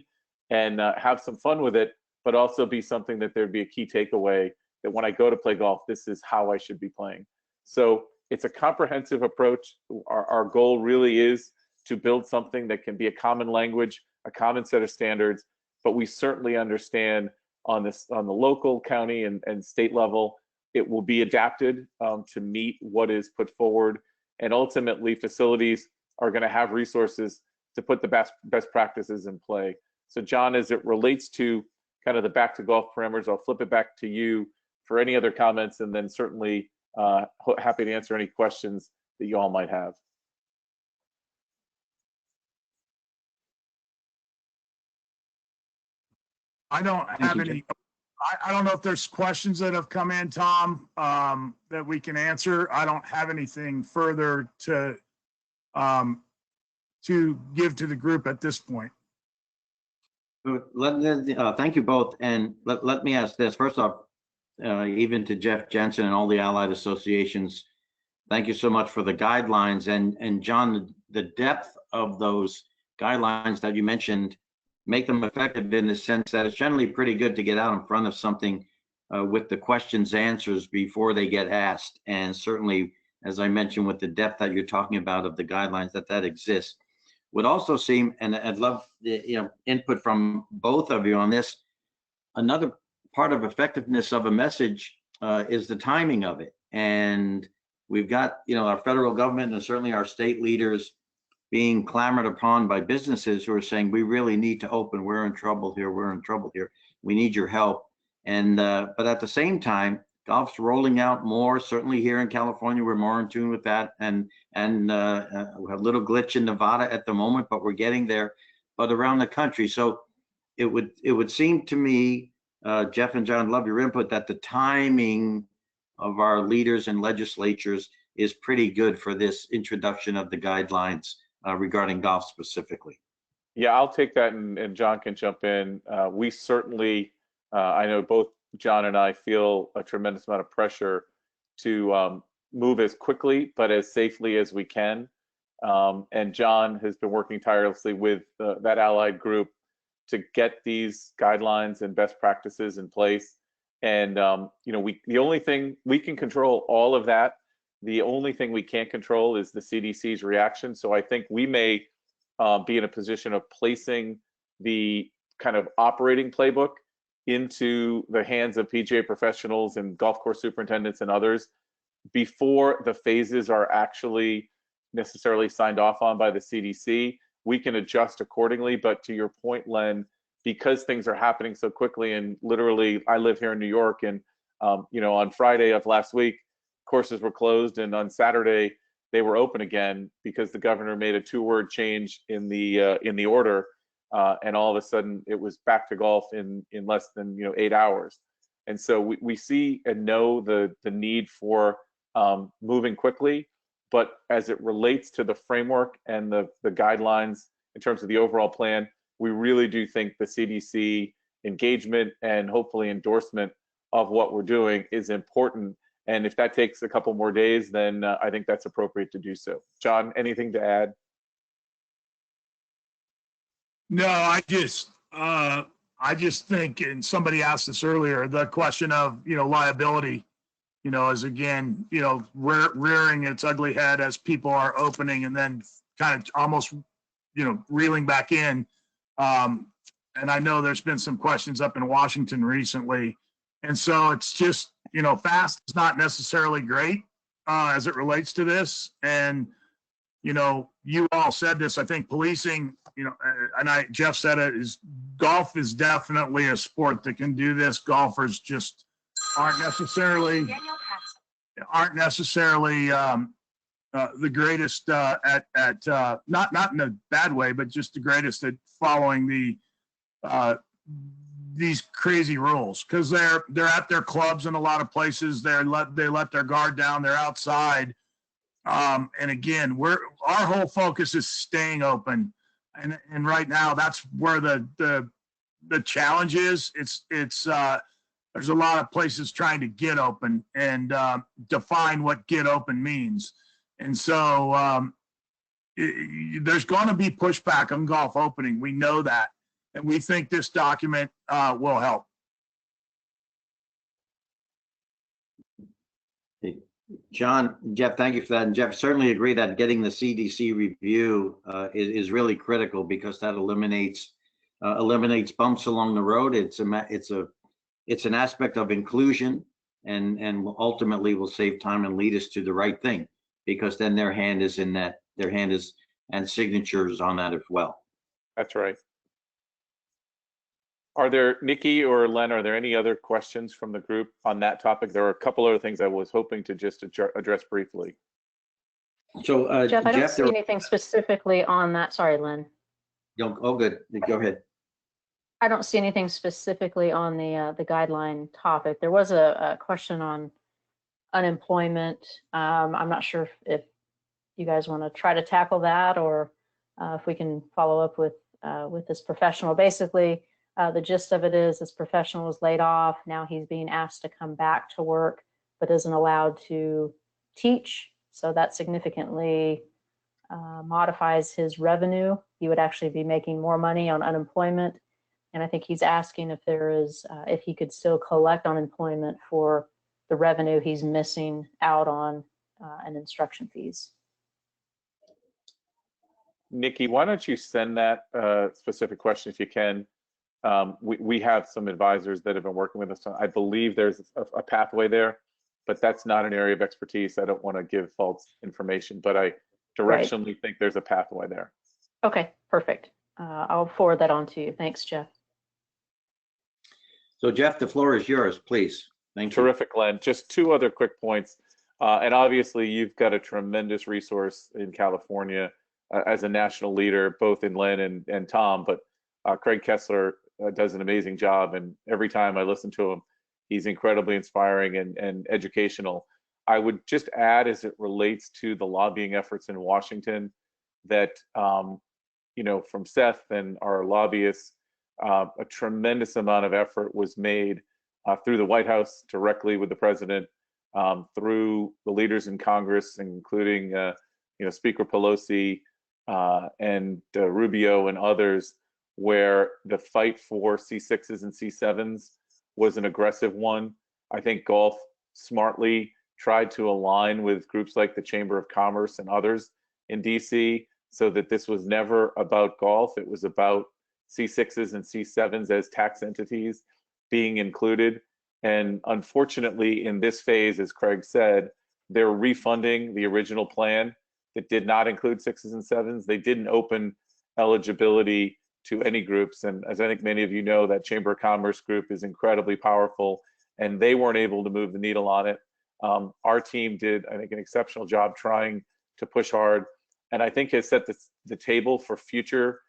and have some fun with it, but also be something that there'd be a key takeaway that when I go to play golf, this is how I should be playing. So it's a comprehensive approach. Our goal really is to build something that can be a common language, a common set of standards, but we certainly understand on the local, county, and state level, it will be adapted to meet what is put forward. And ultimately, facilities are going to have resources to put the best practices in play. So John, as it relates to kind of the back to golf parameters, I'll flip it back to you for any other comments, and then certainly happy to answer any questions that you all might have. I don't have any. I don't know if there's questions that have come in, Tom, that we can answer. I don't have anything further to give to the group at this point. Thank you both. And let me ask this. First off, even to Jeff Jensen and all the allied associations, thank you so much for the guidelines. And John, the depth of those guidelines that you mentioned make them effective in the sense that it's generally pretty good to get out in front of something with the questions answers before they get asked. And certainly, as I mentioned, with the depth that you're talking about of the guidelines, that exists. Would also seem, and I'd love the input from both of you on this, another part of effectiveness of a message is the timing of it. And we've got our federal government and certainly our state leaders being clamored upon by businesses who are saying, we really need to open, we're in trouble here, we need your help. And but at the same time, golf's rolling out more. Certainly here in California, we're more in tune with that, and we have a little glitch in Nevada at the moment, but we're getting there. But around the country, so it would seem to me, Jeff and John, love your input, that the timing of our leaders and legislatures is pretty good for this introduction of the guidelines regarding golf specifically. Yeah, I'll take that, and John can jump in. We certainly, I know both John and I feel a tremendous amount of pressure to move as quickly but as safely as we can. And John has been working tirelessly with that allied group to get these guidelines and best practices in place. And the only thing we can control all of that. The only thing we can't control is the CDC's reaction. So I think we may be in a position of placing the kind of operating playbook into the hands of PGA professionals and golf course superintendents and others before the phases are actually necessarily signed off on by the CDC. We can adjust accordingly, but to your point, Len, because things are happening so quickly, and literally I live here in New York, and on Friday of last week, courses were closed, and on Saturday they were open again because the governor made a 2-word change in the order, and all of a sudden it was back to golf in less than 8 hours. And so we see and know the need for moving quickly, but as it relates to the framework and the guidelines in terms of the overall plan, we really do think the CDC engagement and hopefully endorsement of what we're doing is important. And if that takes a couple more days, then I think that's appropriate to do so. John, anything to add? No, I just think, and somebody asked this earlier, the question of, liability, is again, rearing its ugly head as people are opening and then kind of almost, reeling back in. And I know there's been some questions up in Washington recently. And so it's just, fast is not necessarily great as it relates to this. And, you all said this, I think policing, and Jeff said it, is golf is definitely a sport that can do this. Golfers just aren't necessarily the greatest at not in a bad way, but just the greatest at following these crazy rules, because they're at their clubs in a lot of places. They let their guard down. They're outside. And again, our whole focus is staying open, and right now that's where the challenge is. It's there's a lot of places trying to get open and define what get open means, and so there's going to be pushback on golf opening. We know that, and we think this document will help. John, Jeff, thank you for that. And Jeff, certainly agree that getting the CDC review is really critical, because that eliminates bumps along the road. It's an aspect of inclusion, and ultimately will save time and lead us to the right thing, because then their hand is and signatures on that as well. That's right. Are there, Nikki or Len, are there any other questions from the group on that topic? There are a couple other things I was hoping to just address briefly. So, Jeff, I don't see anything specifically on that. Sorry, Len. Oh, good. Go ahead. I don't see anything specifically on the guideline topic. There was a question on unemployment. I'm not sure if you guys want to try to tackle that, or if we can follow up with this professional. Basically, the gist of it is this professional was laid off. Now he's being asked to come back to work, but isn't allowed to teach. So that significantly modifies his revenue. He would actually be making more money on unemployment. And I think he's asking if if he could still collect unemployment for the revenue he's missing out on and instruction fees. Nikki, why don't you send that specific question if you can? We have some advisors that have been working with us. I believe there's a pathway there, but that's not an area of expertise. I don't want to give false information, but I directionally think there's a pathway there. Okay, perfect. I'll forward that on to you. Thanks, Jeff. So Jeff, the floor is yours, please. Thank you. Terrific, Len. Just two other quick points. And obviously you've got a tremendous resource in California as a national leader, both in Len and Tom, but Craig Kessler does an amazing job. And every time I listen to him, he's incredibly inspiring and educational. I would just add, as it relates to the lobbying efforts in Washington, that, from Seth and our lobbyists, a tremendous amount of effort was made through the White House, directly with the president, through the leaders in Congress, including Speaker Pelosi and Rubio and others, where the fight for C6s and C7s was an aggressive one. I think golf smartly tried to align with groups like the Chamber of Commerce and others in DC, so that this was never about golf. It was about C6s and C7s as tax entities being included. And unfortunately, in this phase, as Craig said, they're refunding the original plan that did not include 6s and 7s. They didn't open eligibility to any groups. And as I think many of you know, that Chamber of Commerce group is incredibly powerful, and they weren't able to move the needle on it. Our team did, I think, an exceptional job trying to push hard, and I think has set the table for future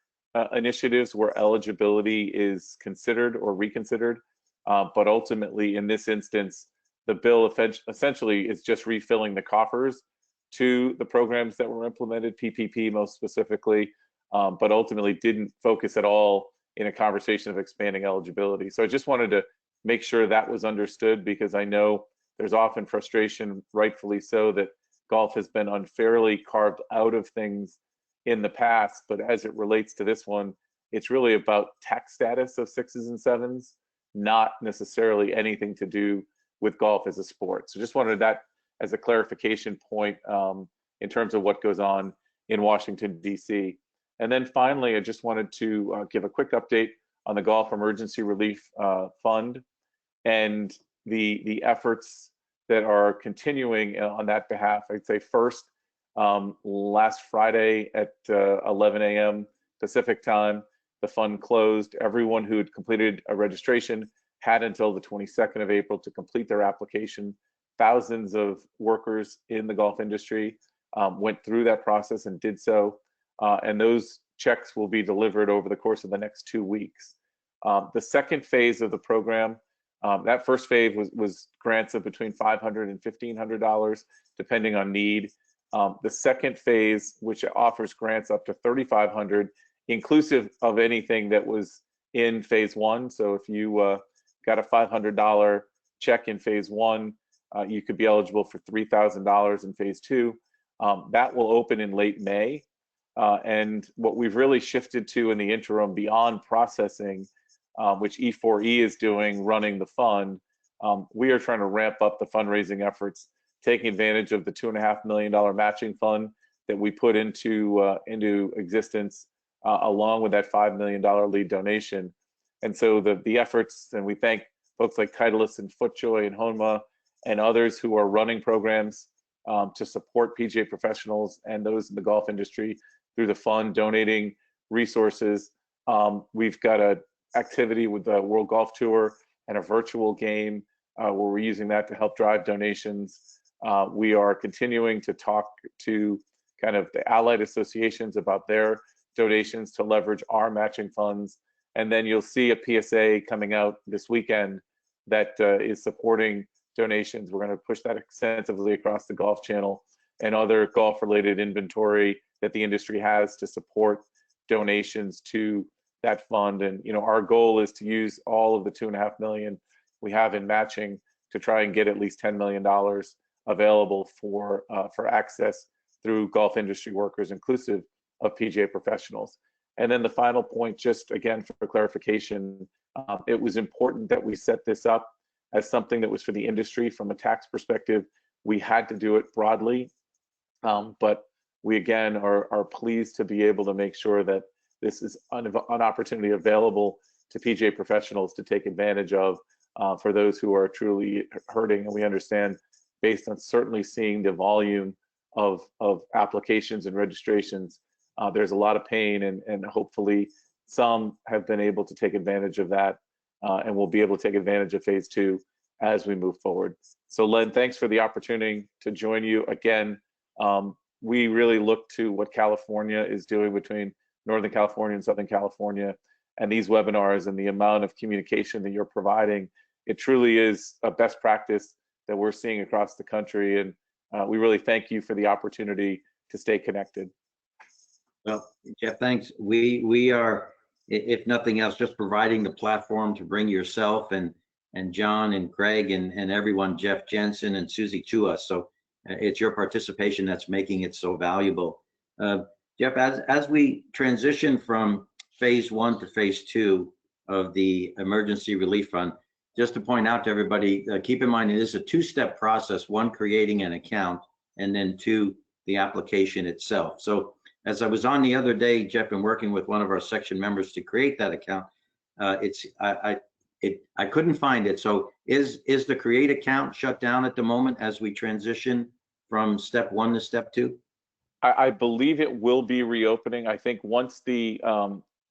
initiatives where eligibility is considered or reconsidered. But ultimately, in this instance, the bill essentially is just refilling the coffers to the programs that were implemented, PPP most specifically, but ultimately didn't focus at all in a conversation of expanding eligibility. So I just wanted to make sure that was understood, because I know there's often frustration, rightfully so, that golf has been unfairly carved out of things in the past. But as it relates to this one, it's really about tax status of 6s and 7s, not necessarily anything to do with golf as a sport. So just wanted that as a clarification point in terms of what goes on in Washington, D.C. And then finally, I just wanted to give a quick update on the Golf Emergency Relief Fund and the efforts that are continuing on that behalf. I'd say first, last Friday at 11 a.m. Pacific time, the fund closed. Everyone who had completed a registration had until the 22nd of April to complete their application. Thousands of workers in the golf industry went through that process and did so. And those checks will be delivered over the course of the next 2 weeks. The second phase of the program, that first phase was grants of between $500 and $1,500, depending on need. The second phase, which offers grants up to $3,500, inclusive of anything that was in phase 1. So if you got a $500 check in phase 1, you could be eligible for $3,000 in phase 2. That will open in late May. And what we've really shifted to in the interim, beyond processing, which E4E is doing, running the fund, we are trying to ramp up the fundraising efforts, taking advantage of the $2.5 million matching fund that we put into existence, along with that $5 million lead donation. And so the efforts, and we thank folks like Titleist and FootJoy and Honma and others who are running programs to support PGA professionals and those in the golf industry through the fund, donating resources. We've got an activity with the World Golf Tour and a virtual game where we're using that to help drive donations. We are continuing to talk to kind of the allied associations about their donations to leverage our matching funds. And then you'll see a PSA coming out this weekend that is supporting donations. We're going to push that extensively across the Golf Channel and other golf-related inventory that the industry has to support donations to that fund. And our goal is to use all of the $2.5 million we have in matching to try and get at least $10 million available for access through golf industry workers, inclusive of PGA professionals. And then the final point, just again for clarification, it was important that we set this up as something that was for the industry from a tax perspective. We had to do it broadly, but we again are pleased to be able to make sure that this is an opportunity available to PGA professionals to take advantage of for those who are truly hurting. And we understand, based on certainly seeing the volume of applications and registrations, there's a lot of pain, and hopefully some have been able to take advantage of that, and we'll be able to take advantage of phase 2 as we move forward. So Len, thanks for the opportunity to join you again. We really look to what California is doing between Northern California and Southern California, and these webinars and the amount of communication that you're providing. It truly is a best practice that we're seeing across the country, and we really thank you for the opportunity to stay connected. Well, Jeff, thanks. We are, if nothing else, just providing the platform to bring yourself and John and Greg and everyone, Jeff Jensen and Suzie, to us. So it's your participation that's making it so valuable. Jeff, as we transition from phase 1 to phase 2 of the Emergency Relief Fund, just to point out to everybody, keep in mind it is a 2-step process: 1, creating an account, and then 2, the application itself. So as I was on the other day, Jeff, and working with one of our section members to create that account, I couldn't find it. So is the create account shut down at the moment as we transition from step 1 to step 2? I believe it will be reopening. I think once the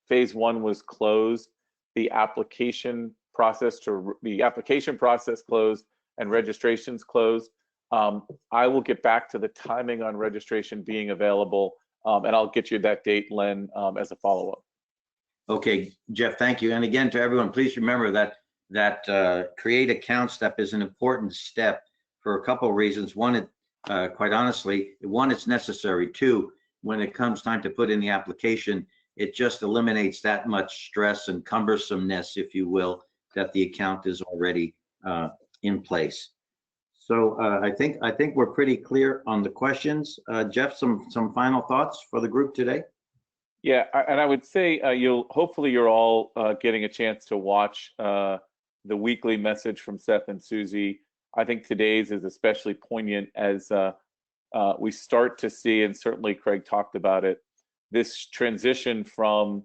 phase 1 was closed, the application process closed and registrations closed. I will get back to the timing on registration being available, and I'll get you that date, Len, as a follow-up. Okay, Jeff, thank you. And again, to everyone, please remember that create account step is an important step for a couple of reasons. One, quite honestly, it's necessary. 2, when it comes time to put in the application, it just eliminates that much stress and cumbersomeness, if you will, that the account is already in place. So I think we're pretty clear on the questions. Jeff, some final thoughts for the group today? Yeah, and I would say hopefully you're all getting a chance to watch the weekly message from Seth and Suzie. I think today's is especially poignant as we start to see, and certainly Craig talked about it, this transition from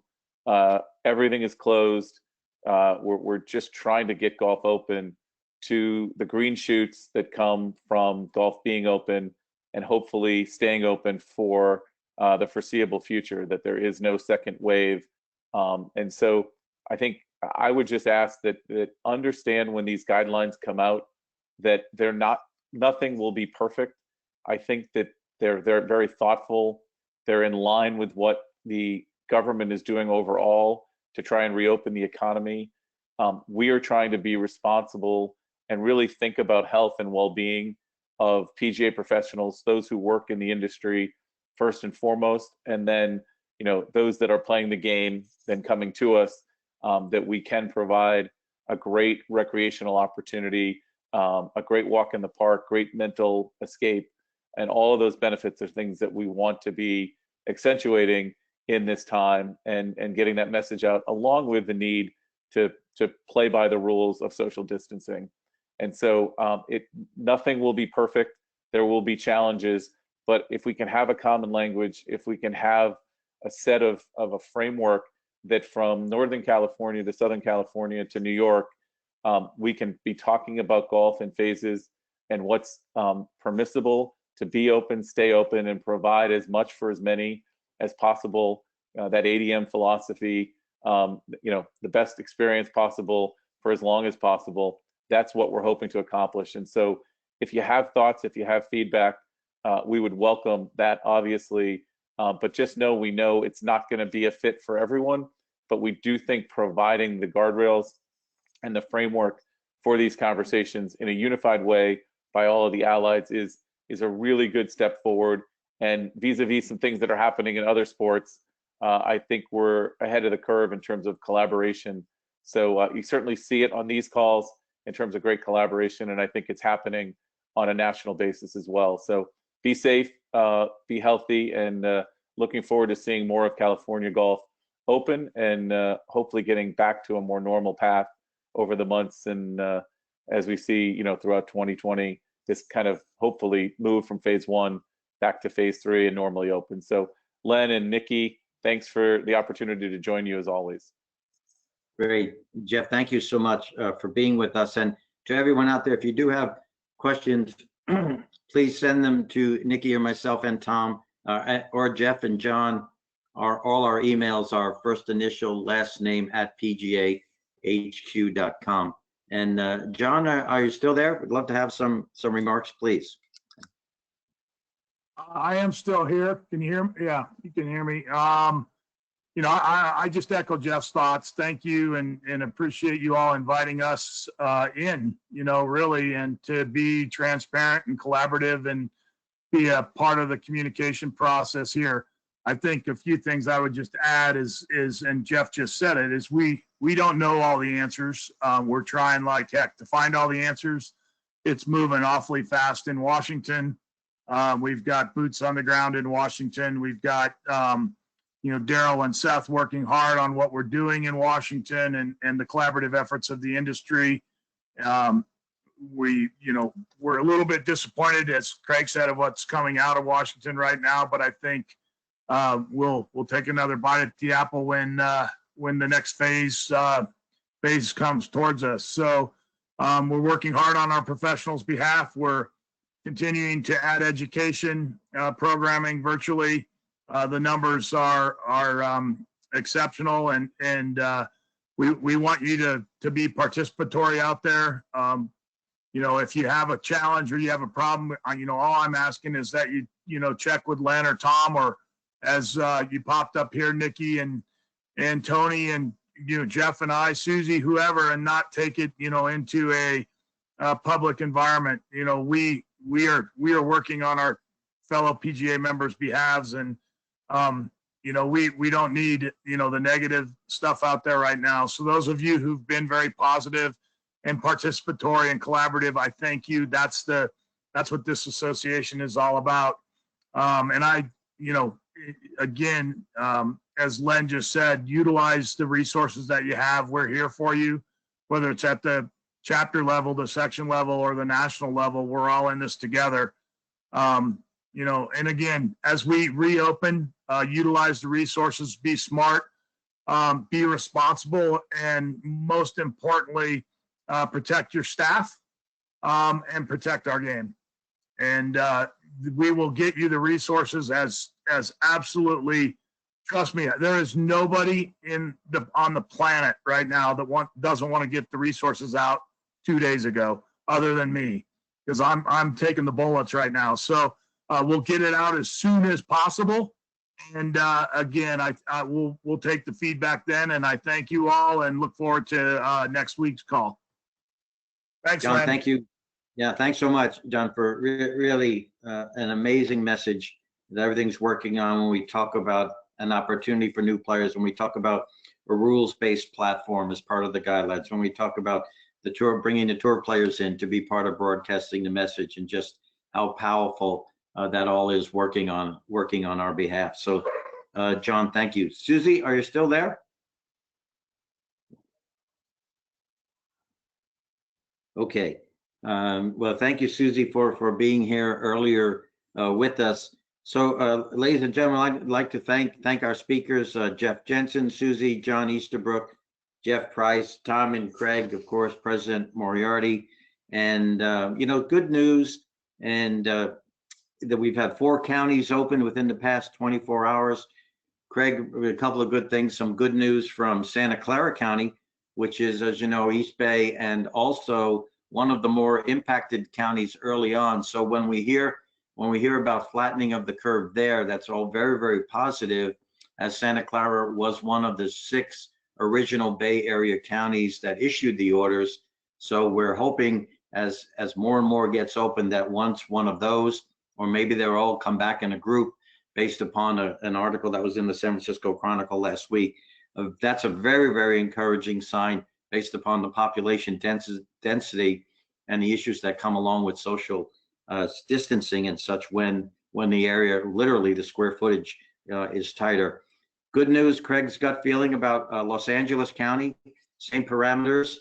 everything is closed, we're just trying to get golf open, to the green shoots that come from golf being open and hopefully staying open for the foreseeable future, that there is no second wave. And so I think I would just ask that understand when these guidelines come out that nothing will be perfect. I think that they're very thoughtful. They're in line with what the government is doing overall to try and reopen the economy. We are trying to be responsible and really think about health and well-being of PGA professionals, those who work in the industry first and foremost, and then those that are playing the game, then coming to us, that we can provide a great recreational opportunity, a great walk in the park, great mental escape, and all of those benefits are things that we want to be accentuating in this time, and getting that message out, along with the need to play by the rules of social distancing. And so nothing will be perfect. There will be challenges, but if we can have a common language, if we can have a set of a framework that from Northern California to Southern California to New York, we can be talking about golf in phases and what's permissible to be open, stay open, and provide as much for as many as possible. That ADM philosophy, the best experience possible for as long as possible. That's what we're hoping to accomplish. And so if you have thoughts, if you have feedback, we would welcome that, obviously. But just we know it's not going to be a fit for everyone, but we do think providing the guardrails and the framework for these conversations in a unified way by all of the allies is a really good step forward. And vis-a-vis some things that are happening in other sports, I think we're ahead of the curve in terms of collaboration. So you certainly see it on these calls in terms of great collaboration, and I think it's happening on a national basis as well. So be safe, be healthy, and looking forward to seeing more of California golf open, and hopefully getting back to a more normal path over the months, and as we see, throughout 2020, this kind of hopefully move from phase 1 back to phase 3 and normally open. So Len and Nikki, thanks for the opportunity to join you as always. Great. Jeff, thank you so much for being with us. And to everyone out there, if you do have questions, please send them to Nikki or myself and Tom, or Jeff and John. All our emails are first initial, last name @pgahq.com. And John, are you still there? We'd love to have some remarks, please. I am still here. Can you hear me? Yeah, you can hear me. I just echo Jeff's thoughts. Thank you, and appreciate you all inviting us in, really, and to be transparent and collaborative and be a part of the communication process here. I think a few things I would just add is, and Jeff just said it, is we don't know all the answers. We're trying like heck to find all the answers. It's moving awfully fast in Washington. We've got boots on the ground in Washington. We've got, Daryl and Seth working hard on what we're doing in Washington and the collaborative efforts of the industry. We're a little bit disappointed, as Craig said, of what's coming out of Washington right now, but I think we'll take another bite at the apple when the next phase comes towards us. So we're working hard on our professionals' behalf. We're continuing to add education programming virtually. The numbers are exceptional, and we want you to be participatory out there. If you have a challenge or you have a problem, all I'm asking is that you check with Len or Tom, or as you popped up here, Nikki and Tony and Jeff and I, Suzie, whoever, and not take it into a public environment. We are working on our fellow PGA members' behalves, and we don't need, the negative stuff out there right now. So those of you who've been very positive and participatory and collaborative, I thank you. That's what this association is all about. And again, as Len just said, utilize the resources that you have. We're here for you, whether it's at the chapter level, the section level, or the national level. We're all in this together. And again, as we reopen, utilize the resources, be smart, be responsible, and most importantly, protect your staff and protect our game. And we will get you the resources as absolutely. Trust me, there is nobody on the planet right now that doesn't want to get the resources out 2 days ago, other than me, because I'm taking the bullets right now. So we'll get it out as soon as possible. And again, we'll take the feedback then. And I thank you all and look forward to next week's call. Thanks, John. Len. Thank you. Yeah, thanks so much, John, for really an amazing message that everything's working on when we talk about an opportunity for new players, when we talk about a rules-based platform as part of the guidelines, when we talk about the tour, bringing the tour players in to be part of broadcasting the message, and just how powerful that all is working on our behalf. So, John, thank you. Suzie, are you still there? Okay. Well, thank you, Suzie, for being here earlier with us. So, ladies and gentlemen, I'd like to thank our speakers, Jeff Jensen, Suzie, John Easterbrook, Jeff Price, Tom and Craig, of course, President Moriarty, and good news, and that we've had 4 counties open within the past 24 hours. Craig, a couple of good things, some good news from Santa Clara County, which is, as you know, East Bay, and also one of the more impacted counties early on. So when we hear about flattening of the curve there, that's all very, very positive, as Santa Clara was one of the 6 original Bay Area counties that issued the orders. So we're hoping as more and more gets open, that once one of those, or maybe they'll all come back in a group based upon an article that was in the San Francisco Chronicle last week. That's a very, very encouraging sign based upon the population density and the issues that come along with social distancing and such when the area, literally the square footage is tighter. Good news, Craig's gut feeling about Los Angeles County, same parameters,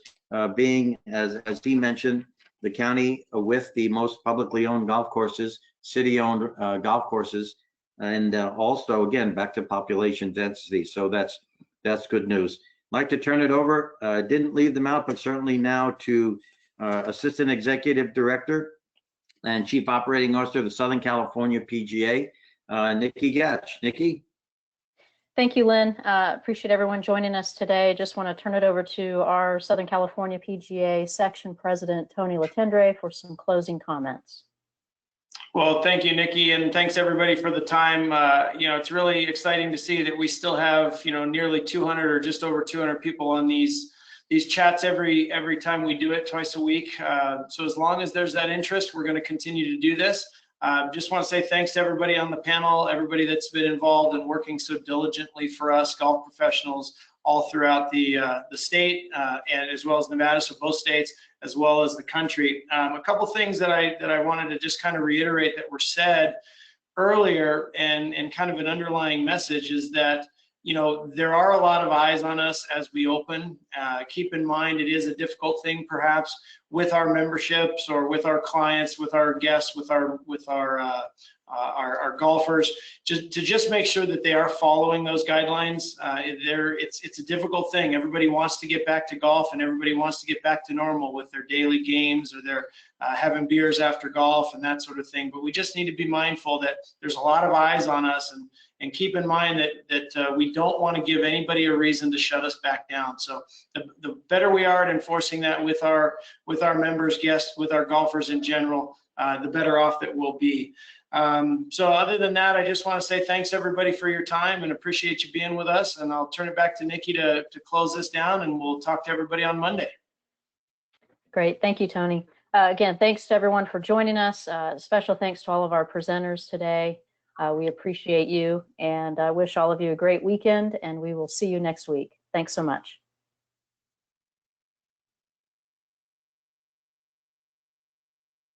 being, as he mentioned, the county with the most publicly owned golf courses, city-owned golf courses, and also, again, back to population density. So that's good news. I'd like to turn it over, didn't leave them out, but certainly now to Assistant Executive Director and Chief Operating Officer of the Southern California PGA, Nikki Gatch. Nikki? Thank you, Lynn. Appreciate everyone joining us today. Just want to turn it over to our Southern California PGA Section President, Tony Latendre, for some closing comments. Well, thank you, Nikki, and thanks everybody for the time. It's really exciting to see that we still have, nearly 200 or just over 200 people on these chats every time we do it, twice a week. So as long as there's that interest, we're going to continue to do this. Just want to say thanks to everybody on the panel, everybody that's been involved and working so diligently for us, golf professionals all throughout the state and as well as Nevada, so both states, as well as the country. A couple things that I wanted to just kind of reiterate that were said earlier, and kind of an underlying message is that, there are a lot of eyes on us as we open. Keep in mind, it is a difficult thing perhaps with our memberships or with our clients, with our guests, with our golfers, to just make sure that they are following those guidelines. It's a difficult thing. Everybody wants to get back to golf, and everybody wants to get back to normal with their daily games or their having beers after golf and that sort of thing. But we just need to be mindful that there's a lot of eyes on us, and keep in mind that we don't want to give anybody a reason to shut us back down. So the better we are at enforcing that with our members, guests, with our golfers in general, the better off that we'll be. So other than that, I just want to say thanks everybody for your time and appreciate you being with us. And I'll turn it back to Nikki to close this down, and we'll talk to everybody on Monday. Great. Thank you, Tony. Again, thanks to everyone for joining us. Special thanks to all of our presenters today. We appreciate you and wish all of you a great weekend, and we will see you next week. Thanks so much.